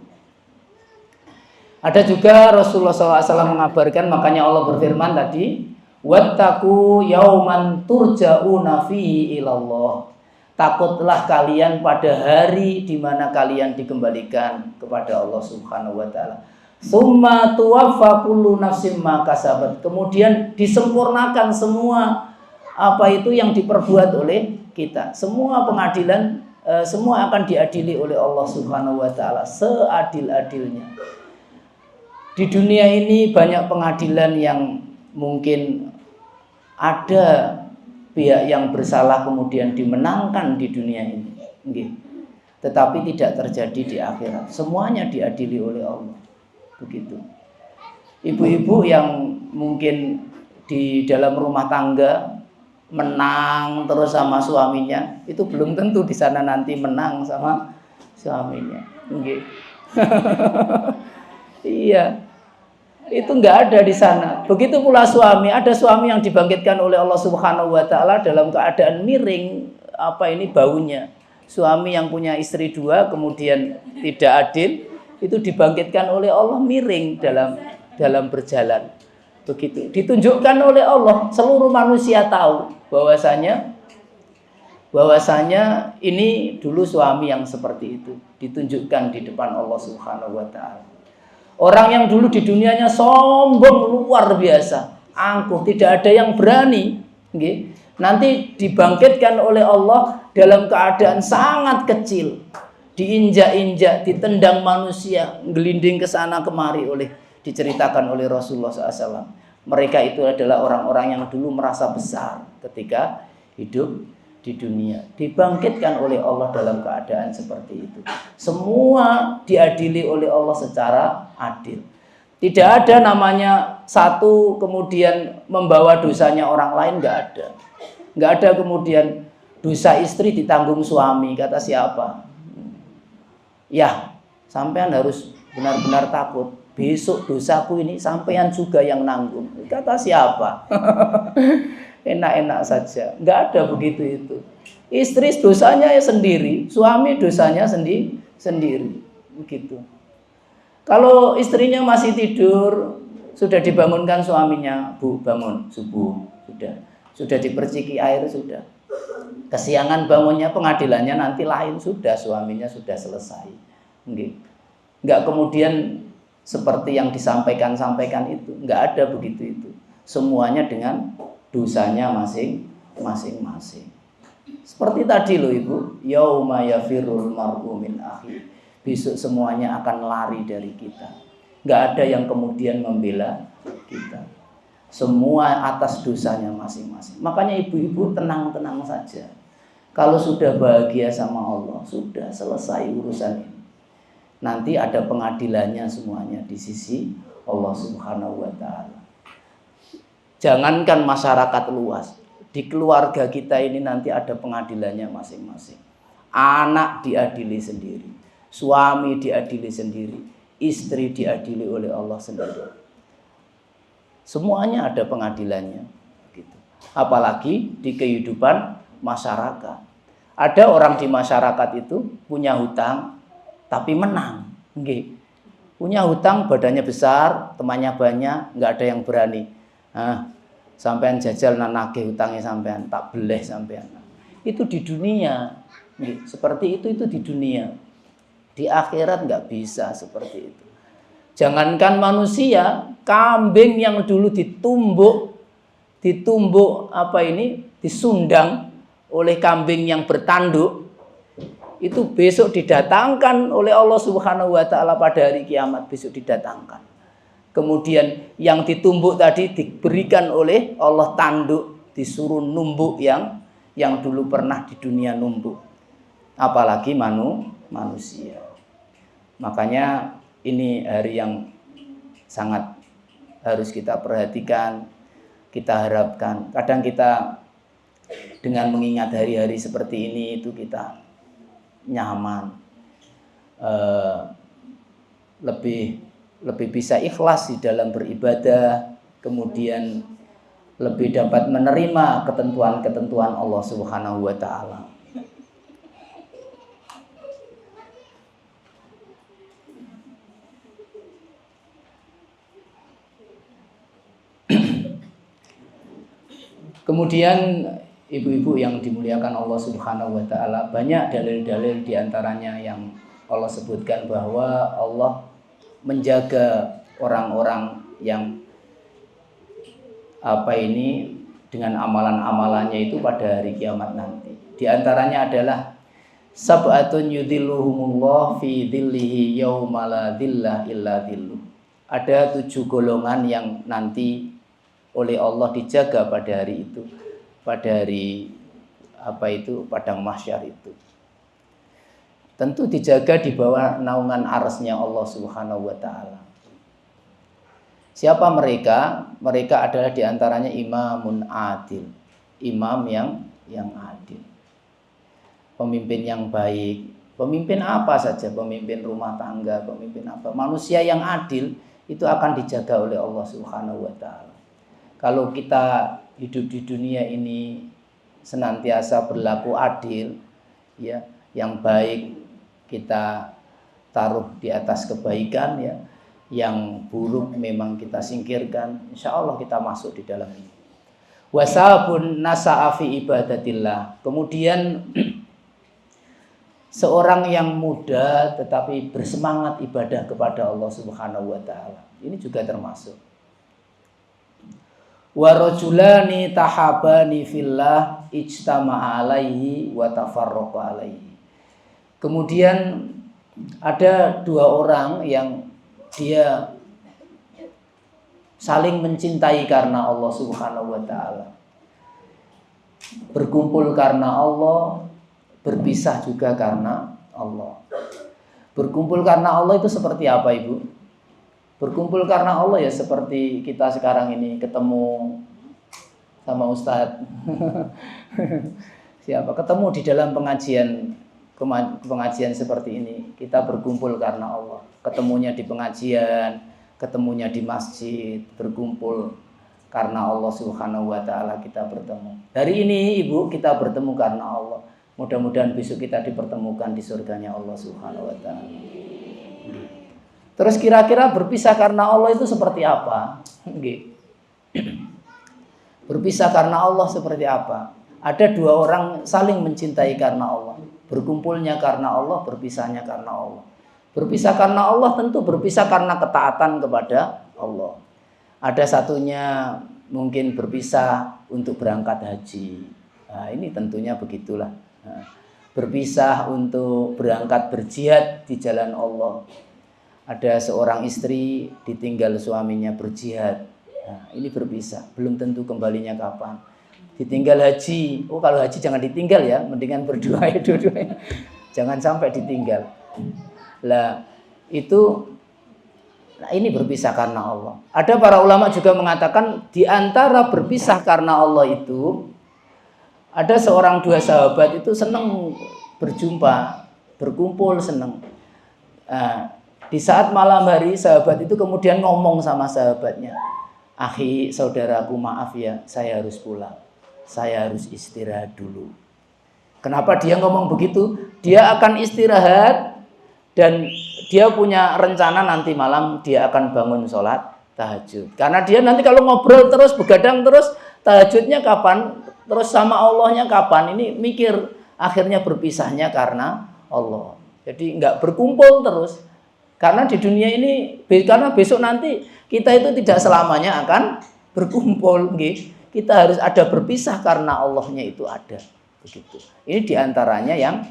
Ada juga Rasulullah SAW mengabarkan, makanya Allah berfirman tadi, wattaqu yauman turja'una fihi ilallah. Takutlah kalian pada hari di mana kalian dikembalikan kepada Allah Subhanahu wa ta'ala. Tsumma tuwaffa kullu nafsin ma kasabat. Kemudian disempurnakan semua apa itu yang diperbuat oleh kita. Semua pengadilan semua akan diadili oleh Allah Subhanahu wa taala seadil-adilnya. Di dunia ini banyak pengadilan yang mungkin ada pihak yang bersalah kemudian dimenangkan di dunia ini. Tetapi tidak terjadi di akhirat. Semuanya diadili oleh Allah. Begitu. Ibu-ibu yang mungkin di dalam rumah tangga menang terus sama suaminya, itu belum tentu di sana nanti menang sama suaminya. Iya, itu nggak ada di sana. Begitu pula suami, ada suami yang dibangkitkan oleh Allah Subhanahu wa taala dalam keadaan miring baunya. Suami yang punya istri 2 kemudian tidak adil, itu dibangkitkan oleh Allah miring dalam berjalan. Begitu. Ditunjukkan oleh Allah, seluruh manusia tahu bahwasanya ini dulu suami yang seperti itu, ditunjukkan di depan Allah Subhanahu wa taala. Orang yang dulu di dunianya sombong luar biasa, angkuh, tidak ada yang berani, nanti dibangkitkan oleh Allah dalam keadaan sangat kecil, diinjak-injak, ditendang manusia, gelinding ke sana kemari diceritakan oleh Rasulullah SAW. Mereka itu adalah orang-orang yang dulu merasa besar ketika hidup di dunia. Dibangkitkan oleh Allah dalam keadaan seperti itu. Semua diadili oleh Allah secara adil. Tidak ada namanya satu kemudian membawa dosanya orang lain, nggak ada. Nggak ada kemudian dosa istri ditanggung suami, kata siapa? Ya, sampean harus benar-benar takut. Besok dosaku ini sampean juga yang nanggung. Kata siapa? Enak-enak saja. Nggak ada begitu itu. Istri dosanya ya sendiri, suami dosanya sendiri. Begitu. Kalau istrinya masih tidur, sudah dibangunkan suaminya, Bu, bangun subuh. Sudah diperciki air, sudah. Kesiangan bangunnya, pengadilannya nanti lain, sudah, suaminya sudah selesai. Nggak kemudian seperti yang disampaikan itu, nggak ada begitu itu. Semuanya dengan dosanya masing-masing. Seperti tadi loh Ibu, yauma yafirul mar'u min akhi. Besok semuanya akan lari dari kita. Nggak ada yang kemudian membela kita. Semua atas dosanya masing-masing. Makanya ibu-ibu tenang-tenang saja. Kalau sudah bahagia sama Allah, sudah selesai urusan ini. Nanti ada pengadilannya semuanya di sisi Allah Subhanahu wa taala. Jangankan masyarakat luas, di keluarga kita ini nanti ada pengadilannya masing-masing. Anak diadili sendiri, suami diadili sendiri, istri diadili oleh Allah sendiri. Semuanya ada pengadilannya, gitu. Apalagi di kehidupan masyarakat. Ada orang di masyarakat itu punya hutang tapi menang. Punya hutang, badannya besar, temannya banyak, nggak ada yang berani. Sampean jajal nagih hutangnya sampean, tak beleh sampean. Itu di dunia. Seperti itu di dunia. Di akhirat nggak bisa seperti itu. Jangankan manusia, kambing yang dulu disundang oleh kambing yang bertanduk, itu besok didatangkan oleh Allah Subhanahu wa taala pada hari kiamat, besok didatangkan. Kemudian yang ditumbuk tadi diberikan oleh Allah tanduk, disuruh numbuk yang dulu pernah di dunia numbuk. Apalagi manusia. Makanya ini hari yang sangat harus kita perhatikan, kita harapkan. Kadang kita dengan mengingat hari-hari seperti ini itu kita nyaman, lebih bisa ikhlas di dalam beribadah, kemudian lebih dapat menerima ketentuan-ketentuan Allah Subhanahu wa taala. Kemudian ibu-ibu yang dimuliakan Allah Subhanahu wa taala, banyak dalil-dalil diantaranya yang Allah sebutkan bahwa Allah menjaga orang-orang yang dengan amalan-amalannya itu pada hari kiamat nanti. Di antaranya adalah Sab'atun yudhilluhumullah fi dhillihi yauma la dhilla illa dhilluh. Ada 7 golongan yang nanti oleh Allah dijaga pada hari itu. Pada hari padang mahsyar itu. Tentu dijaga di bawah naungan arasnya Allah Subhanahu wa taala. Siapa mereka? Mereka adalah diantaranya imamun adil. Imam yang adil. Pemimpin yang baik. Pemimpin apa saja, pemimpin rumah tangga, pemimpin apa. Manusia yang adil itu akan dijaga oleh Allah Subhanahu wa taala. Kalau kita hidup di dunia ini senantiasa berlaku adil, ya, yang baik kita taruh di atas kebaikan, ya, yang buruk memang kita singkirkan, insya Allah kita masuk di dalam ini. Wasabun nasa'a fi ibadatillah. Kemudian seorang yang muda tetapi bersemangat ibadah kepada Allah Subhanahu wa taala. Ini juga termasuk. Wa rajulani tahabani fillah ijtama'a alaihi wa tafarraqa alaihi. Kemudian ada 2 orang yang dia saling mencintai karena Allah Subhanahu wa taala. Berkumpul karena Allah, berpisah juga karena Allah. Berkumpul karena Allah itu seperti apa, Ibu? Berkumpul karena Allah ya seperti kita sekarang ini ketemu sama Ustadz. Siapa? Ketemu di dalam pengajian seperti ini. Kita berkumpul karena Allah. Ketemunya di pengajian, ketemunya di masjid, berkumpul karena Allah Subhanahu wa taala kita bertemu. Hari ini Ibu kita bertemu karena Allah. Mudah-mudahan besok kita dipertemukan di surganya Allah Subhanahu wa taala. Terus kira-kira berpisah karena Allah itu seperti apa? Berpisah karena Allah seperti apa? Ada 2 orang saling mencintai karena Allah. Berkumpulnya karena Allah, berpisahnya karena Allah. Berpisah karena Allah tentu berpisah karena ketaatan kepada Allah. Ada satunya mungkin berpisah untuk berangkat haji. Nah, ini tentunya begitulah. Nah, berpisah untuk berangkat berjihad di jalan Allah. Ada seorang istri ditinggal suaminya berjihad. Nah, ini berpisah. Belum tentu kembalinya kapan. Ditinggal haji. Oh, kalau haji jangan ditinggal ya. Mendingan berdoa ya dua-duanya. Jangan sampai ditinggal. Lah, ini berpisah karena Allah. Ada para ulama juga mengatakan di antara berpisah karena Allah itu ada 2 sahabat itu senang berjumpa, berkumpul senang. Di saat malam hari sahabat itu kemudian ngomong sama sahabatnya, "Akhi, saudaraku, maaf ya, saya harus pulang. Saya harus istirahat dulu." Kenapa dia ngomong begitu? Dia akan istirahat dan dia punya rencana nanti malam dia akan bangun sholat tahajud. Karena dia nanti kalau ngobrol terus, begadang terus, tahajudnya kapan? Terus sama Allahnya kapan? Ini mikir, akhirnya berpisahnya karena Allah. Jadi nggak berkumpul terus. Karena di dunia ini, karena besok nanti kita itu tidak selamanya akan berkumpul. Kita harus ada berpisah karena Allahnya itu ada. Begitu. Ini diantaranya yang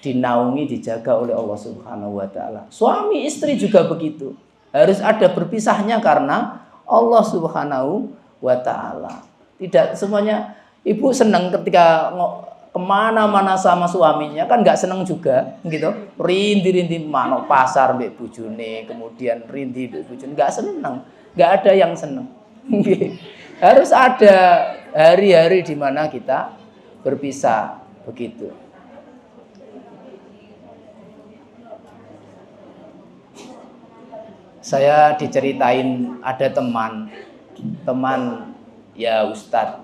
dinaungi, dijaga oleh Allah Subhanahu wa taala. Suami istri juga begitu. Harus ada berpisahnya karena Allah Subhanahu wa taala. Tidak semuanya ibu senang ketika kemana-mana sama suaminya, kan nggak senang juga gitu. Rindi-rindi mano pasar mbek bojone, kemudian rindi mbek bojone, nggak senang. Nggak ada yang senang. Harus ada hari-hari di mana kita berpisah begitu. Saya diceritain ada teman ya Ustadz,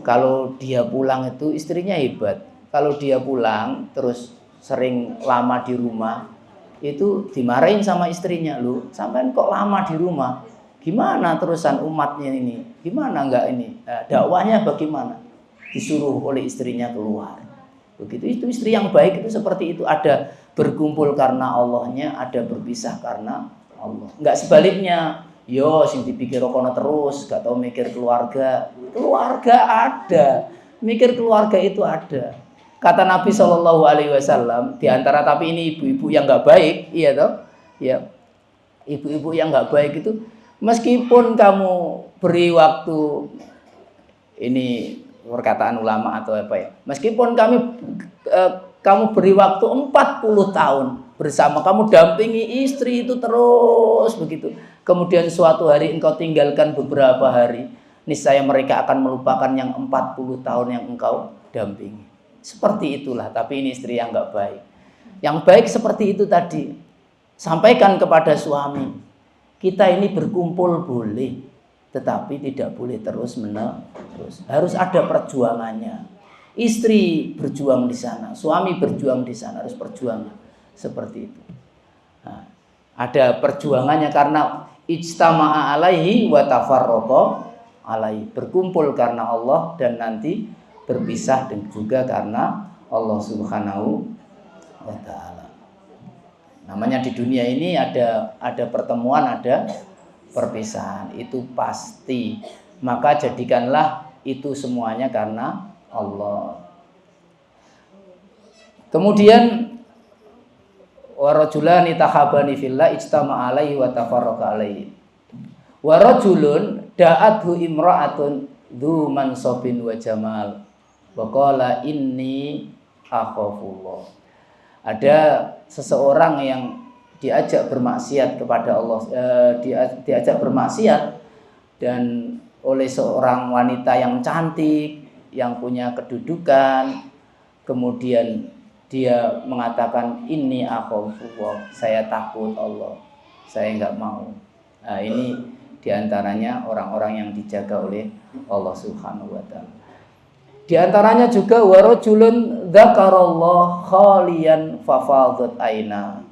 kalau dia pulang itu istrinya hebat. Kalau dia pulang terus sering lama di rumah, itu dimarahin sama istrinya, "Lu sampean kok lama di rumah? Gimana terusan umatnya ini? Gimana enggak ini? Dakwahnya bagaimana?" Disuruh oleh istrinya keluar. Begitu, itu istri yang baik itu seperti itu. Ada berkumpul karena Allahnya, ada berpisah karena Allah. Enggak sebaliknya. Yo, sing dipikir kono terus, gak tau mikir keluarga. Keluarga ada. Mikir keluarga itu ada. Kata Nabi Shallallahu Alaihi Wasallam, di antara tapi ini ibu-ibu yang nggak baik, iya toh, ya, ibu-ibu yang nggak baik itu, meskipun kamu beri waktu, ini perkataan ulama atau apa ya, meskipun kamu beri waktu 40 tahun bersama, kamu dampingi istri itu terus begitu, kemudian suatu hari engkau tinggalkan beberapa hari, niscaya mereka akan melupakan yang 40 tahun yang engkau dampingi. Seperti itulah, tapi ini istri yang nggak baik. Yang baik seperti itu tadi, sampaikan kepada suami, kita ini berkumpul boleh, tetapi tidak boleh terus-menerus. Harus ada perjuangannya. Istri berjuang di sana, suami berjuang di sana, harus perjuangan seperti itu. Nah, ada perjuangannya karena ijtama'a alaihi wa tafarraqa alaihi, berkumpul karena Allah dan nanti berpisah dan juga karena Allah Subhanahu wa taala. Namanya di dunia ini ada pertemuan, ada perpisahan, itu pasti. Maka jadikanlah itu semuanya karena Allah. Kemudian warajulani tahabani fillah ijtama'a alaihi wa tafarraqa alaihi. Warajulun da'athu imra'atun dzu mansabin wa jamal. Wa qala inni akhafullah. Ada seseorang yang diajak bermaksiat kepada Allah, diajak bermaksiat dan oleh seorang wanita yang cantik, yang punya kedudukan, kemudian dia mengatakan inni akhafullah, saya takut Allah, saya enggak mau. Nah, ini diantaranya orang-orang yang dijaga oleh Allah Subhanahu wa taala. Di antaranya juga warajulun dzakarallah khalian fafadat aina.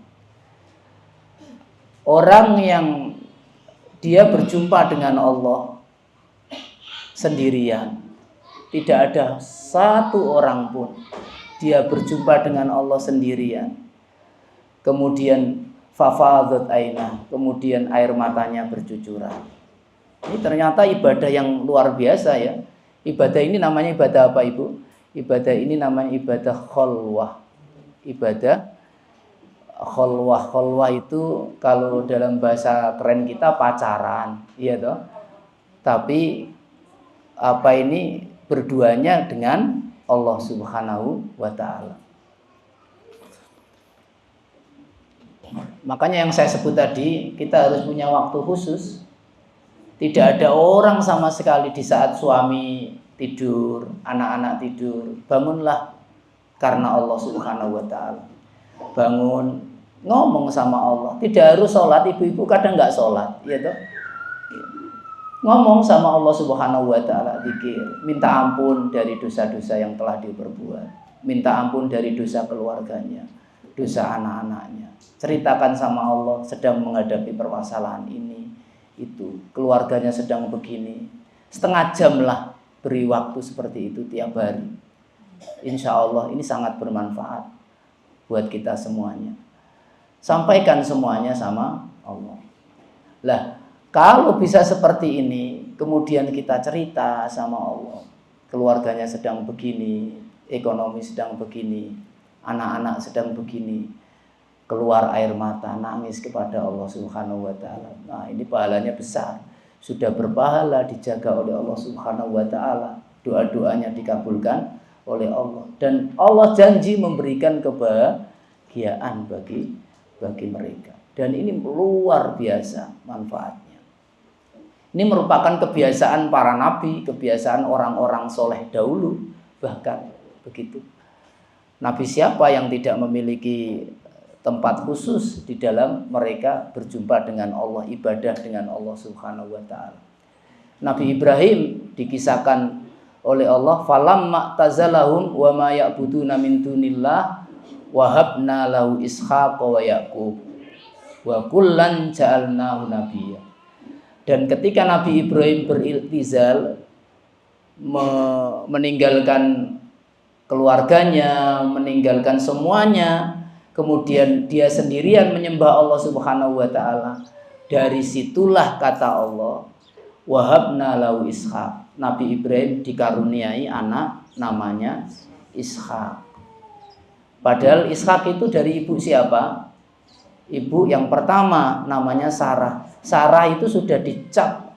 Orang yang dia berjumpa dengan Allah sendirian, tidak ada satu orang pun, dia berjumpa dengan Allah sendirian, kemudian fafadat aina, kemudian air matanya bercucuran. Ini ternyata ibadah yang luar biasa ya. Ibadah ini namanya ibadah apa, Ibu? Ibadah ini namanya ibadah kholwah. Ibadah kholwah. Kholwah itu kalau dalam bahasa keren kita pacaran, iya toh. Tapi apa ini berduanya dengan Allah Subhanahu wa taala. Makanya yang saya sebut tadi, kita harus punya waktu khusus. Tidak ada orang sama sekali di saat suami tidur, anak-anak tidur, bangunlah karena Allah Subhanahu wa taala. Bangun, ngomong sama Allah. Tidak harus sholat, ibu-ibu kadang nggak sholat, ya toh. Ngomong sama Allah Subhanahu wa taala, zikir, minta ampun dari dosa-dosa yang telah diperbuat, minta ampun dari dosa keluarganya, dosa anak-anaknya. Ceritakan sama Allah sedang menghadapi permasalahan ini, itu keluarganya sedang begini. Setengah jam lah, beri waktu seperti itu tiap hari. Insya Allah ini sangat bermanfaat buat kita semuanya. Sampaikan semuanya sama Allah. Lah, kalau bisa seperti ini, kemudian kita cerita sama Allah, keluarganya sedang begini, ekonomi sedang begini, anak-anak sedang begini, keluar air mata, nangis kepada Allah Subhanahu wa taala. Nah, ini pahalanya besar. Sudah berpahala, dijaga oleh Allah Subhanahu wa taala. Doa-doanya dikabulkan oleh Allah dan Allah janji memberikan kebahagiaan bagi mereka. Dan ini luar biasa manfaatnya. Ini merupakan kebiasaan para nabi, kebiasaan orang-orang soleh dahulu, bahkan begitu. Nabi siapa yang tidak memiliki tempat khusus di dalam mereka berjumpa dengan Allah, ibadah dengan Allah Subhanahu wa taala. Nabi Ibrahim dikisahkan oleh Allah, falamma tazalahum wa ma ya'buduna min dunillah wa habna lahu ishaqa wa yaqub wa kullan ja'alnahu nabiyya. Dan ketika Nabi Ibrahim beriltizal, meninggalkan keluarganya, meninggalkan semuanya, kemudian dia sendirian menyembah Allah Subhanahu wa taala. Dari situlah kata Allah, wahabna lahu ishaq, Nabi Ibrahim dikaruniai anak namanya Ishak. Padahal Ishak itu dari ibu siapa? Ibu yang pertama namanya Sarah. Sarah itu sudah dicap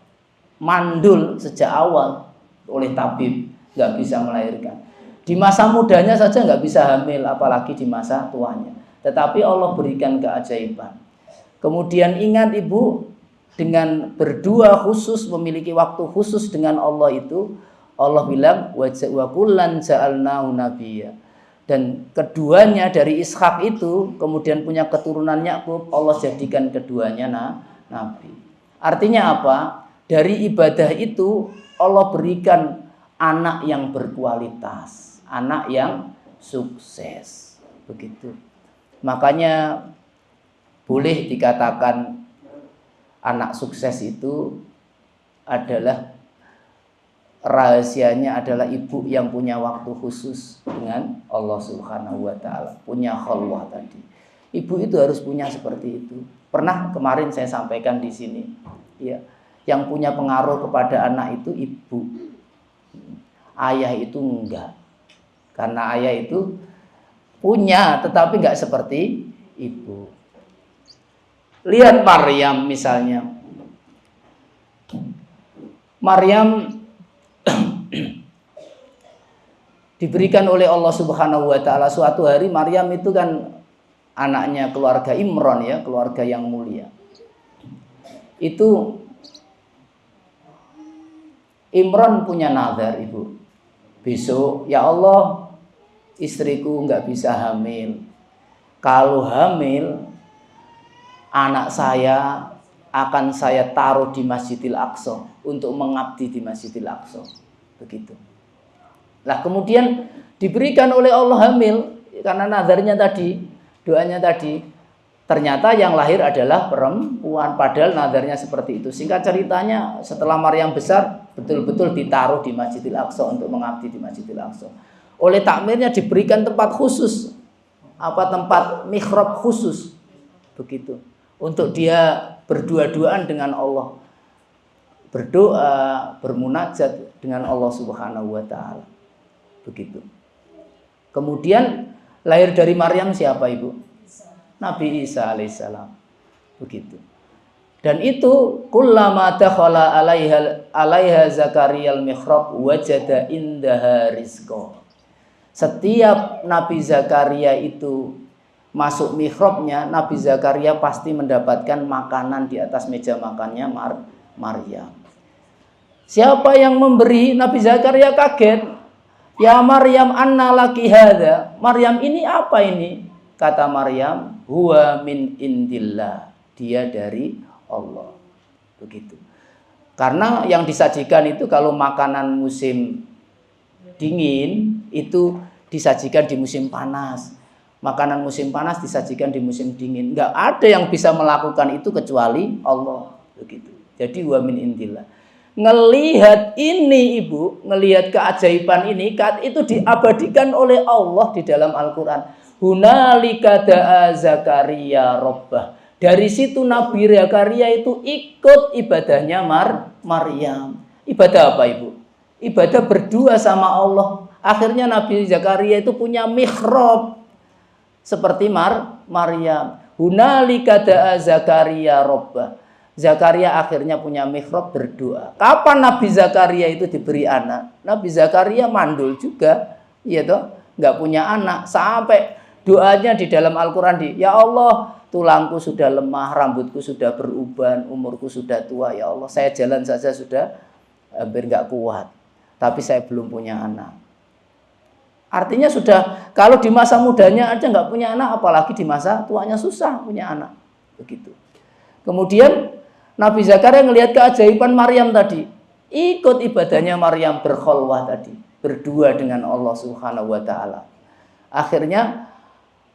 mandul sejak awal oleh tabib, nggak bisa melahirkan. Di masa mudanya saja nggak bisa hamil, apalagi di masa tuanya. Tetapi Allah berikan keajaiban. Kemudian ingat ibu, dengan berdua khusus, memiliki waktu khusus dengan Allah itu, Allah bilang wa kullan ja'alnahu nabiyya. Dan keduanya dari Ishak itu kemudian punya keturunan Yakub, Allah jadikan keduanya nabi. Artinya apa? Dari ibadah itu Allah berikan anak yang berkualitas, anak yang sukses. Begitu. Makanya boleh dikatakan anak sukses itu adalah rahasianya adalah ibu yang punya waktu khusus dengan Allah Subhanahu wa taala, punya khalwah tadi. Ibu itu harus punya seperti itu. Pernah kemarin saya sampaikan di sini, ya, yang punya pengaruh kepada anak itu ibu. Ayah itu enggak. Karena ayah itu punya tetapi enggak seperti ibu. Lihat Maryam misalnya. Maryam diberikan oleh Allah Subhanahu wa taala suatu hari. Maryam itu kan anaknya keluarga Imran, ya, keluarga yang mulia. Itu Imran punya nazar, ibu. Besok ya Allah, istriku nggak bisa hamil. Kalau hamil, anak saya akan saya taruh di Masjidil Aqsa untuk mengabdi di Masjidil Aqsa. Begitu. Nah, kemudian diberikan oleh Allah hamil karena nazarnya tadi, doanya tadi. Ternyata yang lahir adalah perempuan, padahal nazarnya seperti itu. Singkat ceritanya, setelah Maryam besar, betul-betul ditaruh di Masjidil Aqsa untuk mengabdi di Masjidil Aqsa. Oleh takmirnya diberikan tempat khusus, tempat mihrab khusus, begitu. Untuk dia berdua-duaan dengan Allah, berdoa, bermunajat dengan Allah Subhanahu wa taala. Begitu. Kemudian lahir dari Maryam siapa, ibu? Nabi Isa alaihissalam. Begitu. Dan itu kullama dakhala alaiha Zakaria al-mihrab wajada indaha rizqa. Setiap Nabi Zakaria itu masuk mihrabnya, Nabi Zakaria pasti mendapatkan makanan di atas meja makannya Maryam. Siapa yang memberi? Nabi Zakaria kaget. Ya Maryam, anna laki hadza. Maryam, ini apa ini? Kata Maryam, huwa min indillah. Dia dari Allah. Begitu. Karena yang disajikan itu kalau makanan musim dingin itu disajikan di musim panas. Makanan musim panas disajikan di musim dingin. Enggak ada yang bisa melakukan itu kecuali Allah. Begitu. Jadi wa min indillah. Ngelihat ini, ibu, ngelihat keajaiban ini, itu diabadikan oleh Allah di dalam Al-Quran. Hunalika da'a Zakaria Rabbah. Dari situ Nabi Zakaria itu ikut ibadahnya Maryam. Ibadah apa, ibu? Ibadah berdua sama Allah. Akhirnya Nabi Zakaria itu punya mihrab seperti Maryam. Hunalika da'a Zakaria Rabbah. Zakaria akhirnya punya mihrab berdoa. Kapan Nabi Zakaria itu diberi anak? Nabi Zakaria mandul juga, ya toh, nggak punya anak. Sampai doanya di dalam Al-Quran ya Allah, tulangku sudah lemah, rambutku sudah beruban, umurku sudah tua, ya Allah, saya jalan saja sudah hampir nggak kuat, tapi saya belum punya anak. Artinya sudah, kalau di masa mudanya aja nggak punya anak, apalagi di masa tuanya susah punya anak. Begitu. Kemudian Nabi Zakaria melihat keajaiban Maryam tadi. Ikut ibadahnya Maryam berkholwah tadi. Berdua dengan Allah Subhanahu wa ta'ala. Akhirnya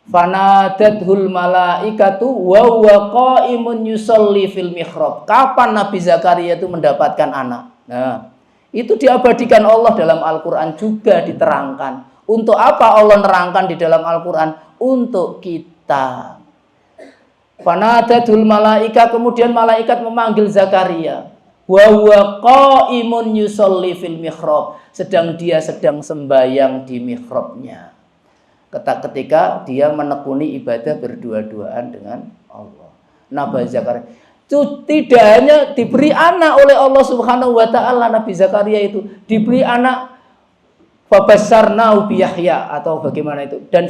fanadathul malaikatu wa huwa qaimun yusolli fil mihrab. Kapan Nabi Zakaria itu mendapatkan anak? Nah, itu diabadikan Allah dalam Al-Quran juga diterangkan. Untuk apa Allah nerangkan di dalam Al-Quran? Untuk kita. Fanadatul malaika, kemudian malaikat memanggil Zakaria. wa huwa qaimun yusolli fil mihrab, sedang sembahyang di mihrabnya. Ketika dia menekuni ibadah berdua-duaan dengan Allah. Nabi Zakaria itu tidak hanya diberi anak oleh Allah Subhanahu wa taala, Nabi Zakaria itu diberi anak, fabasyarnahu bi Yahya, atau bagaimana itu, dan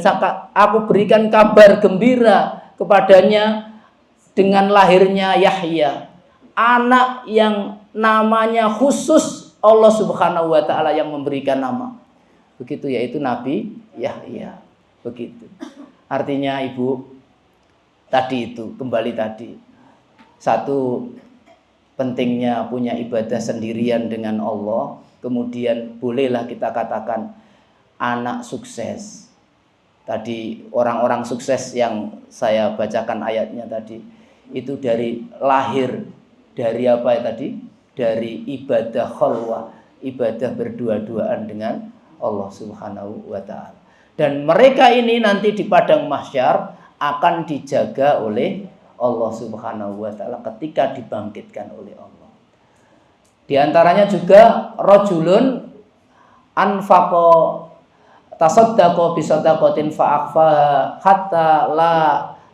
aku berikan kabar gembira kepadanya dengan lahirnya Yahya, anak yang namanya khusus Allah Subhanahu wa taala yang memberikan nama. Begitu, yaitu Nabi Yahya. Begitu. Artinya Ibu, tadi itu kembali tadi. Satu, pentingnya punya ibadah sendirian dengan Allah. Kemudian bolehlah kita katakan anak sukses. Tadi orang-orang sukses yang saya bacakan ayatnya tadi, itu dari lahir dari apa ya tadi? Dari ibadah khalwah, ibadah berdua-duaan dengan Allah Subhanahu wa taala. Dan mereka ini nanti di padang mahsyar akan dijaga oleh Allah Subhanahu wa taala ketika dibangkitkan oleh Allah. Di antaranya juga rajulun anfaqa tasaddaqa bi shadaqatin fa akhfaha hatta la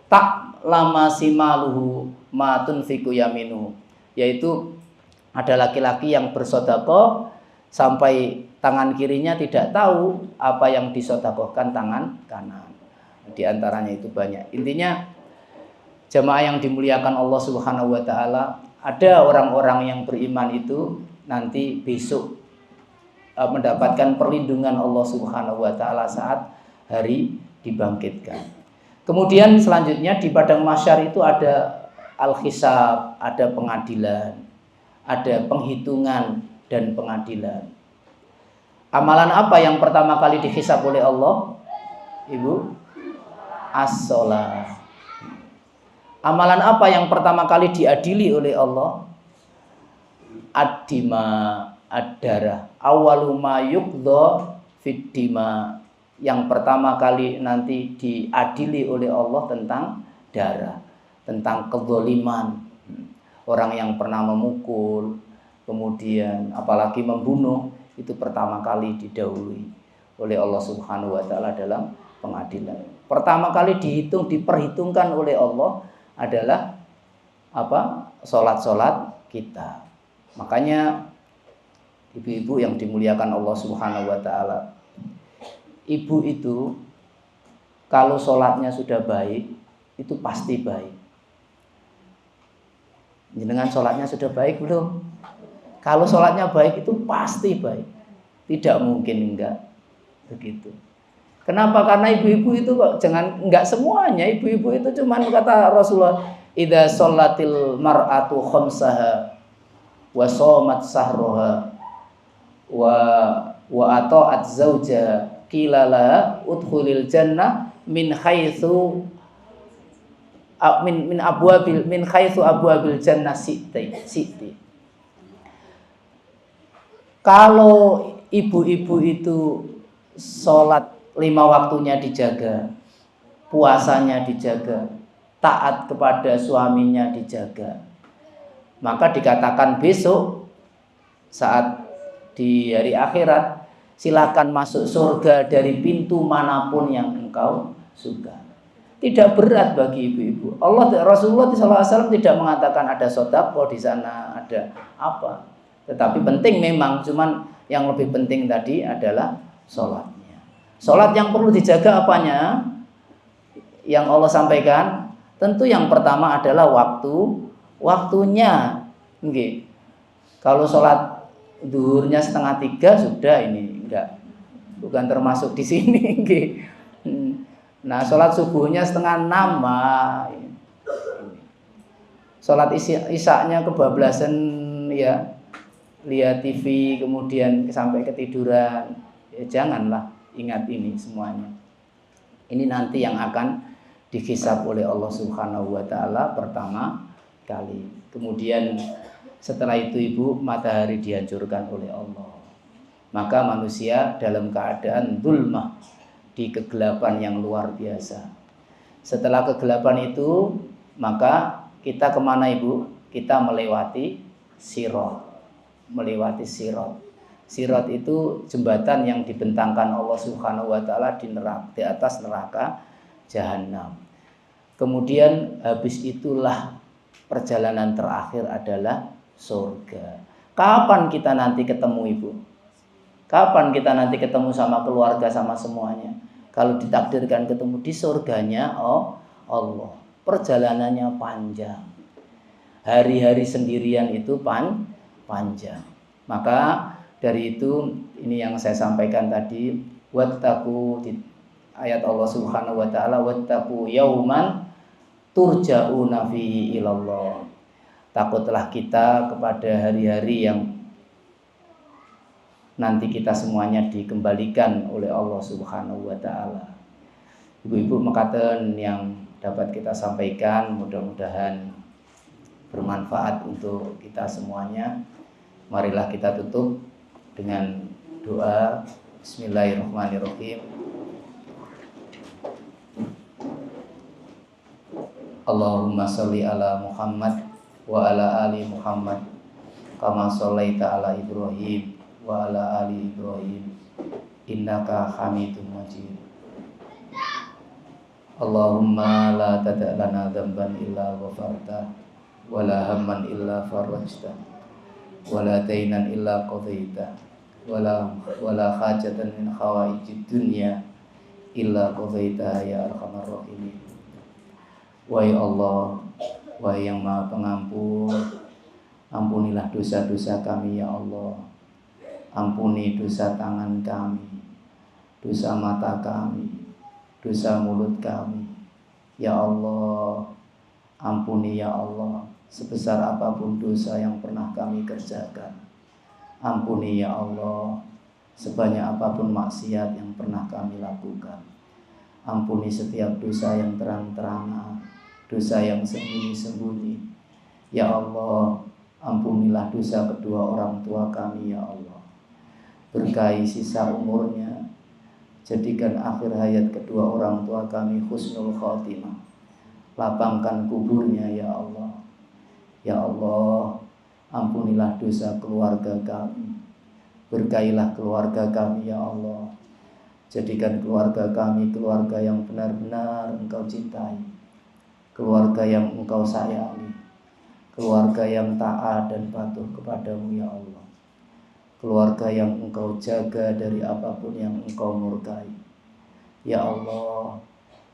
ta'lama simaluhu ma tunfiqu yaminuhu, yaitu ada laki-laki yang bersedekah sampai tangan kirinya tidak tahu apa yang disedekahkan tangan kanan. Di antaranya itu banyak. Intinya jamaah yang dimuliakan Allah Subhanahu wa taala, ada orang-orang yang beriman itu nanti besok mendapatkan perlindungan Allah Subhanahu wa taala saat hari dibangkitkan. Kemudian selanjutnya di padang mahsyar itu ada al-hisab, ada pengadilan, ada penghitungan dan pengadilan. Amalan apa yang pertama kali dihisab oleh Allah, Ibu? As-shalah. Amalan apa yang pertama kali diadili oleh Allah? Ad-dima, ad-darah. Awwalu ma yuqdha fid-dima. Yang pertama kali nanti diadili oleh Allah tentang darah, tentang kezaliman. Orang yang pernah memukul, kemudian apalagi membunuh, itu pertama kali didahului oleh Allah Subhanahu wa taala dalam pengadilan. Pertama kali diperhitungkan oleh Allah adalah apa? Salat-salat kita. Makanya ibu-ibu yang dimuliakan Allah Subhanahu wa taala, ibu itu kalau salatnya sudah baik, itu pasti baik. Jenengan salatnya sudah baik belum? Kalau salatnya baik itu pasti baik. Tidak mungkin enggak. Begitu. Kenapa? Karena ibu-ibu itu kok enggak semuanya. Ibu-ibu itu cuman kata Rasulullah, idza shallatil mar'atu khamsaha wa shamat sahraha wa ata'at zaujaha qila la udkhulil jannah min haitsu min haitsu abwabil jannah siti. Kalau ibu-ibu itu sholat 5 waktunya dijaga, puasanya dijaga, taat kepada suaminya dijaga, maka dikatakan besok saat di hari akhirat, silakan masuk surga dari pintu manapun yang engkau suka. Tidak berat bagi ibu-ibu. Rasulullah SAW tidak mengatakan ada sedekah di sana, ada apa. Tetapi penting memang, cuman yang lebih penting tadi adalah sholatnya. Sholat yang perlu dijaga apanya? Yang Allah sampaikan, tentu yang pertama adalah waktunya. Nggih. Kalau sholat duhurnya 2:30 sudah ini enggak, bukan termasuk di sini. Nggih. Nah, sholat subuhnya 5:30. Sholat isya-nya kebablasan ya, lihat TV kemudian sampai ketiduran, ya janganlah. Ingat ini semuanya. Ini nanti yang akan dihisab oleh Allah Subhanahu wa taala pertama kali. Kemudian setelah itu ibu, matahari dihancurkan oleh Allah. Maka manusia dalam keadaan zulmah, di kegelapan yang luar biasa. Setelah kegelapan itu, maka kita kemana ibu? Kita melewati Sirat, melewati sirat. Sirat itu jembatan yang dibentangkan Allah Subhanahu wa taala di atas neraka Jahanam. Kemudian habis itulah perjalanan terakhir adalah surga. Kapan kita nanti ketemu, Ibu? Kapan kita nanti ketemu sama keluarga, sama semuanya? Kalau ditakdirkan ketemu di surganya Allah. Perjalanannya panjang. Hari-hari sendirian itu panjang. Maka dari itu, ini yang saya sampaikan tadi, wattaqu, ayat Allah Subhanahu wa taala, wattaqu yauman turja'una fihi ilallah. Takutlah kita kepada hari-hari yang nanti kita semuanya dikembalikan oleh Allah Subhanahu wa taala. Ibu-ibu mekaten yang dapat kita sampaikan, mudah-mudahan bermanfaat untuk kita semuanya. Marilah kita tutup dengan doa. Bismillahirrahmanirrahim. Allahumma sholli ala Muhammad wa ala ali Muhammad kama shallaita ala Ibrahim wa ala ali Ibrahim innaka Hamidum Majid. Allahumma la tada' lana dzamban illa ghafarta wa la hamman illa farajta wa la dainan illa qadaita wa la hajatan min hawaijid dunya illa qadaita ya arhamar rahimin. Wahai Allah, wahai yang Maha Pengampun, ampunilah dosa-dosa kami ya Allah. Ampuni dosa tangan kami, dosa mata kami, dosa mulut kami. Ya Allah, ampuni ya Allah, sebesar apapun dosa yang pernah kami kerjakan. Ampuni ya Allah, sebanyak apapun maksiat yang pernah kami lakukan. Ampuni setiap dosa yang terang-terangan, dosa yang sembunyi-sembunyi. Ya Allah, ampunilah dosa kedua orang tua kami ya Allah. Berkahi sisa umurnya, jadikan akhir hayat kedua orang tua kami husnul khotimah. Lapangkan kuburnya ya Allah. Ya Allah, ampunilah dosa keluarga kami. Berkahilah keluarga kami ya Allah. Jadikan keluarga kami keluarga yang benar-benar Engkau cintai, keluarga yang Engkau sayangi, keluarga yang taat dan patuh kepadamu ya Allah, keluarga yang Engkau jaga dari apapun yang Engkau murkai. Ya Allah,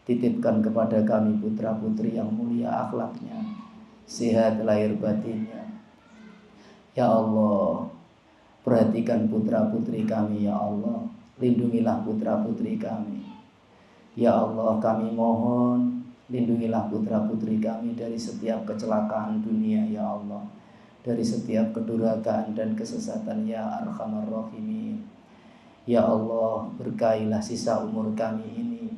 titipkan kepada kami putra-putri yang mulia akhlaknya, sehat lahir batinnya. Ya Allah, perhatikan putra-putri kami ya Allah, lindungilah putra-putri kami. Ya Allah, kami mohon lindungilah putra-putri kami dari setiap kecelakaan dunia ya Allah, dari setiap kedurhakaan dan kesesatan ya arhamar rahimin. Ya Allah, berkahilah sisa umur kami ini.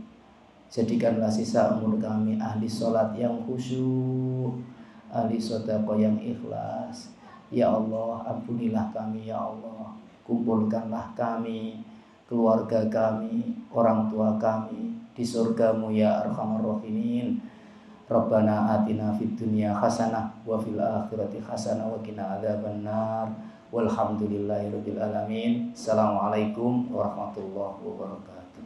Jadikanlah sisa umur kami ahli sholat yang khusyuk, ahli sedekah yang ikhlas. Ya Allah, ampunilah kami ya Allah. Kumpulkanlah kami, keluarga kami, orang tua kami di surgamu ya arhamar rahimin. Rabbana atina fid dunya hasanah wa fil akhirati hasanah wa qina adzabannar. Walhamdulillahirabbil alamin. Assalamualaikum warahmatullahi wabarakatuh.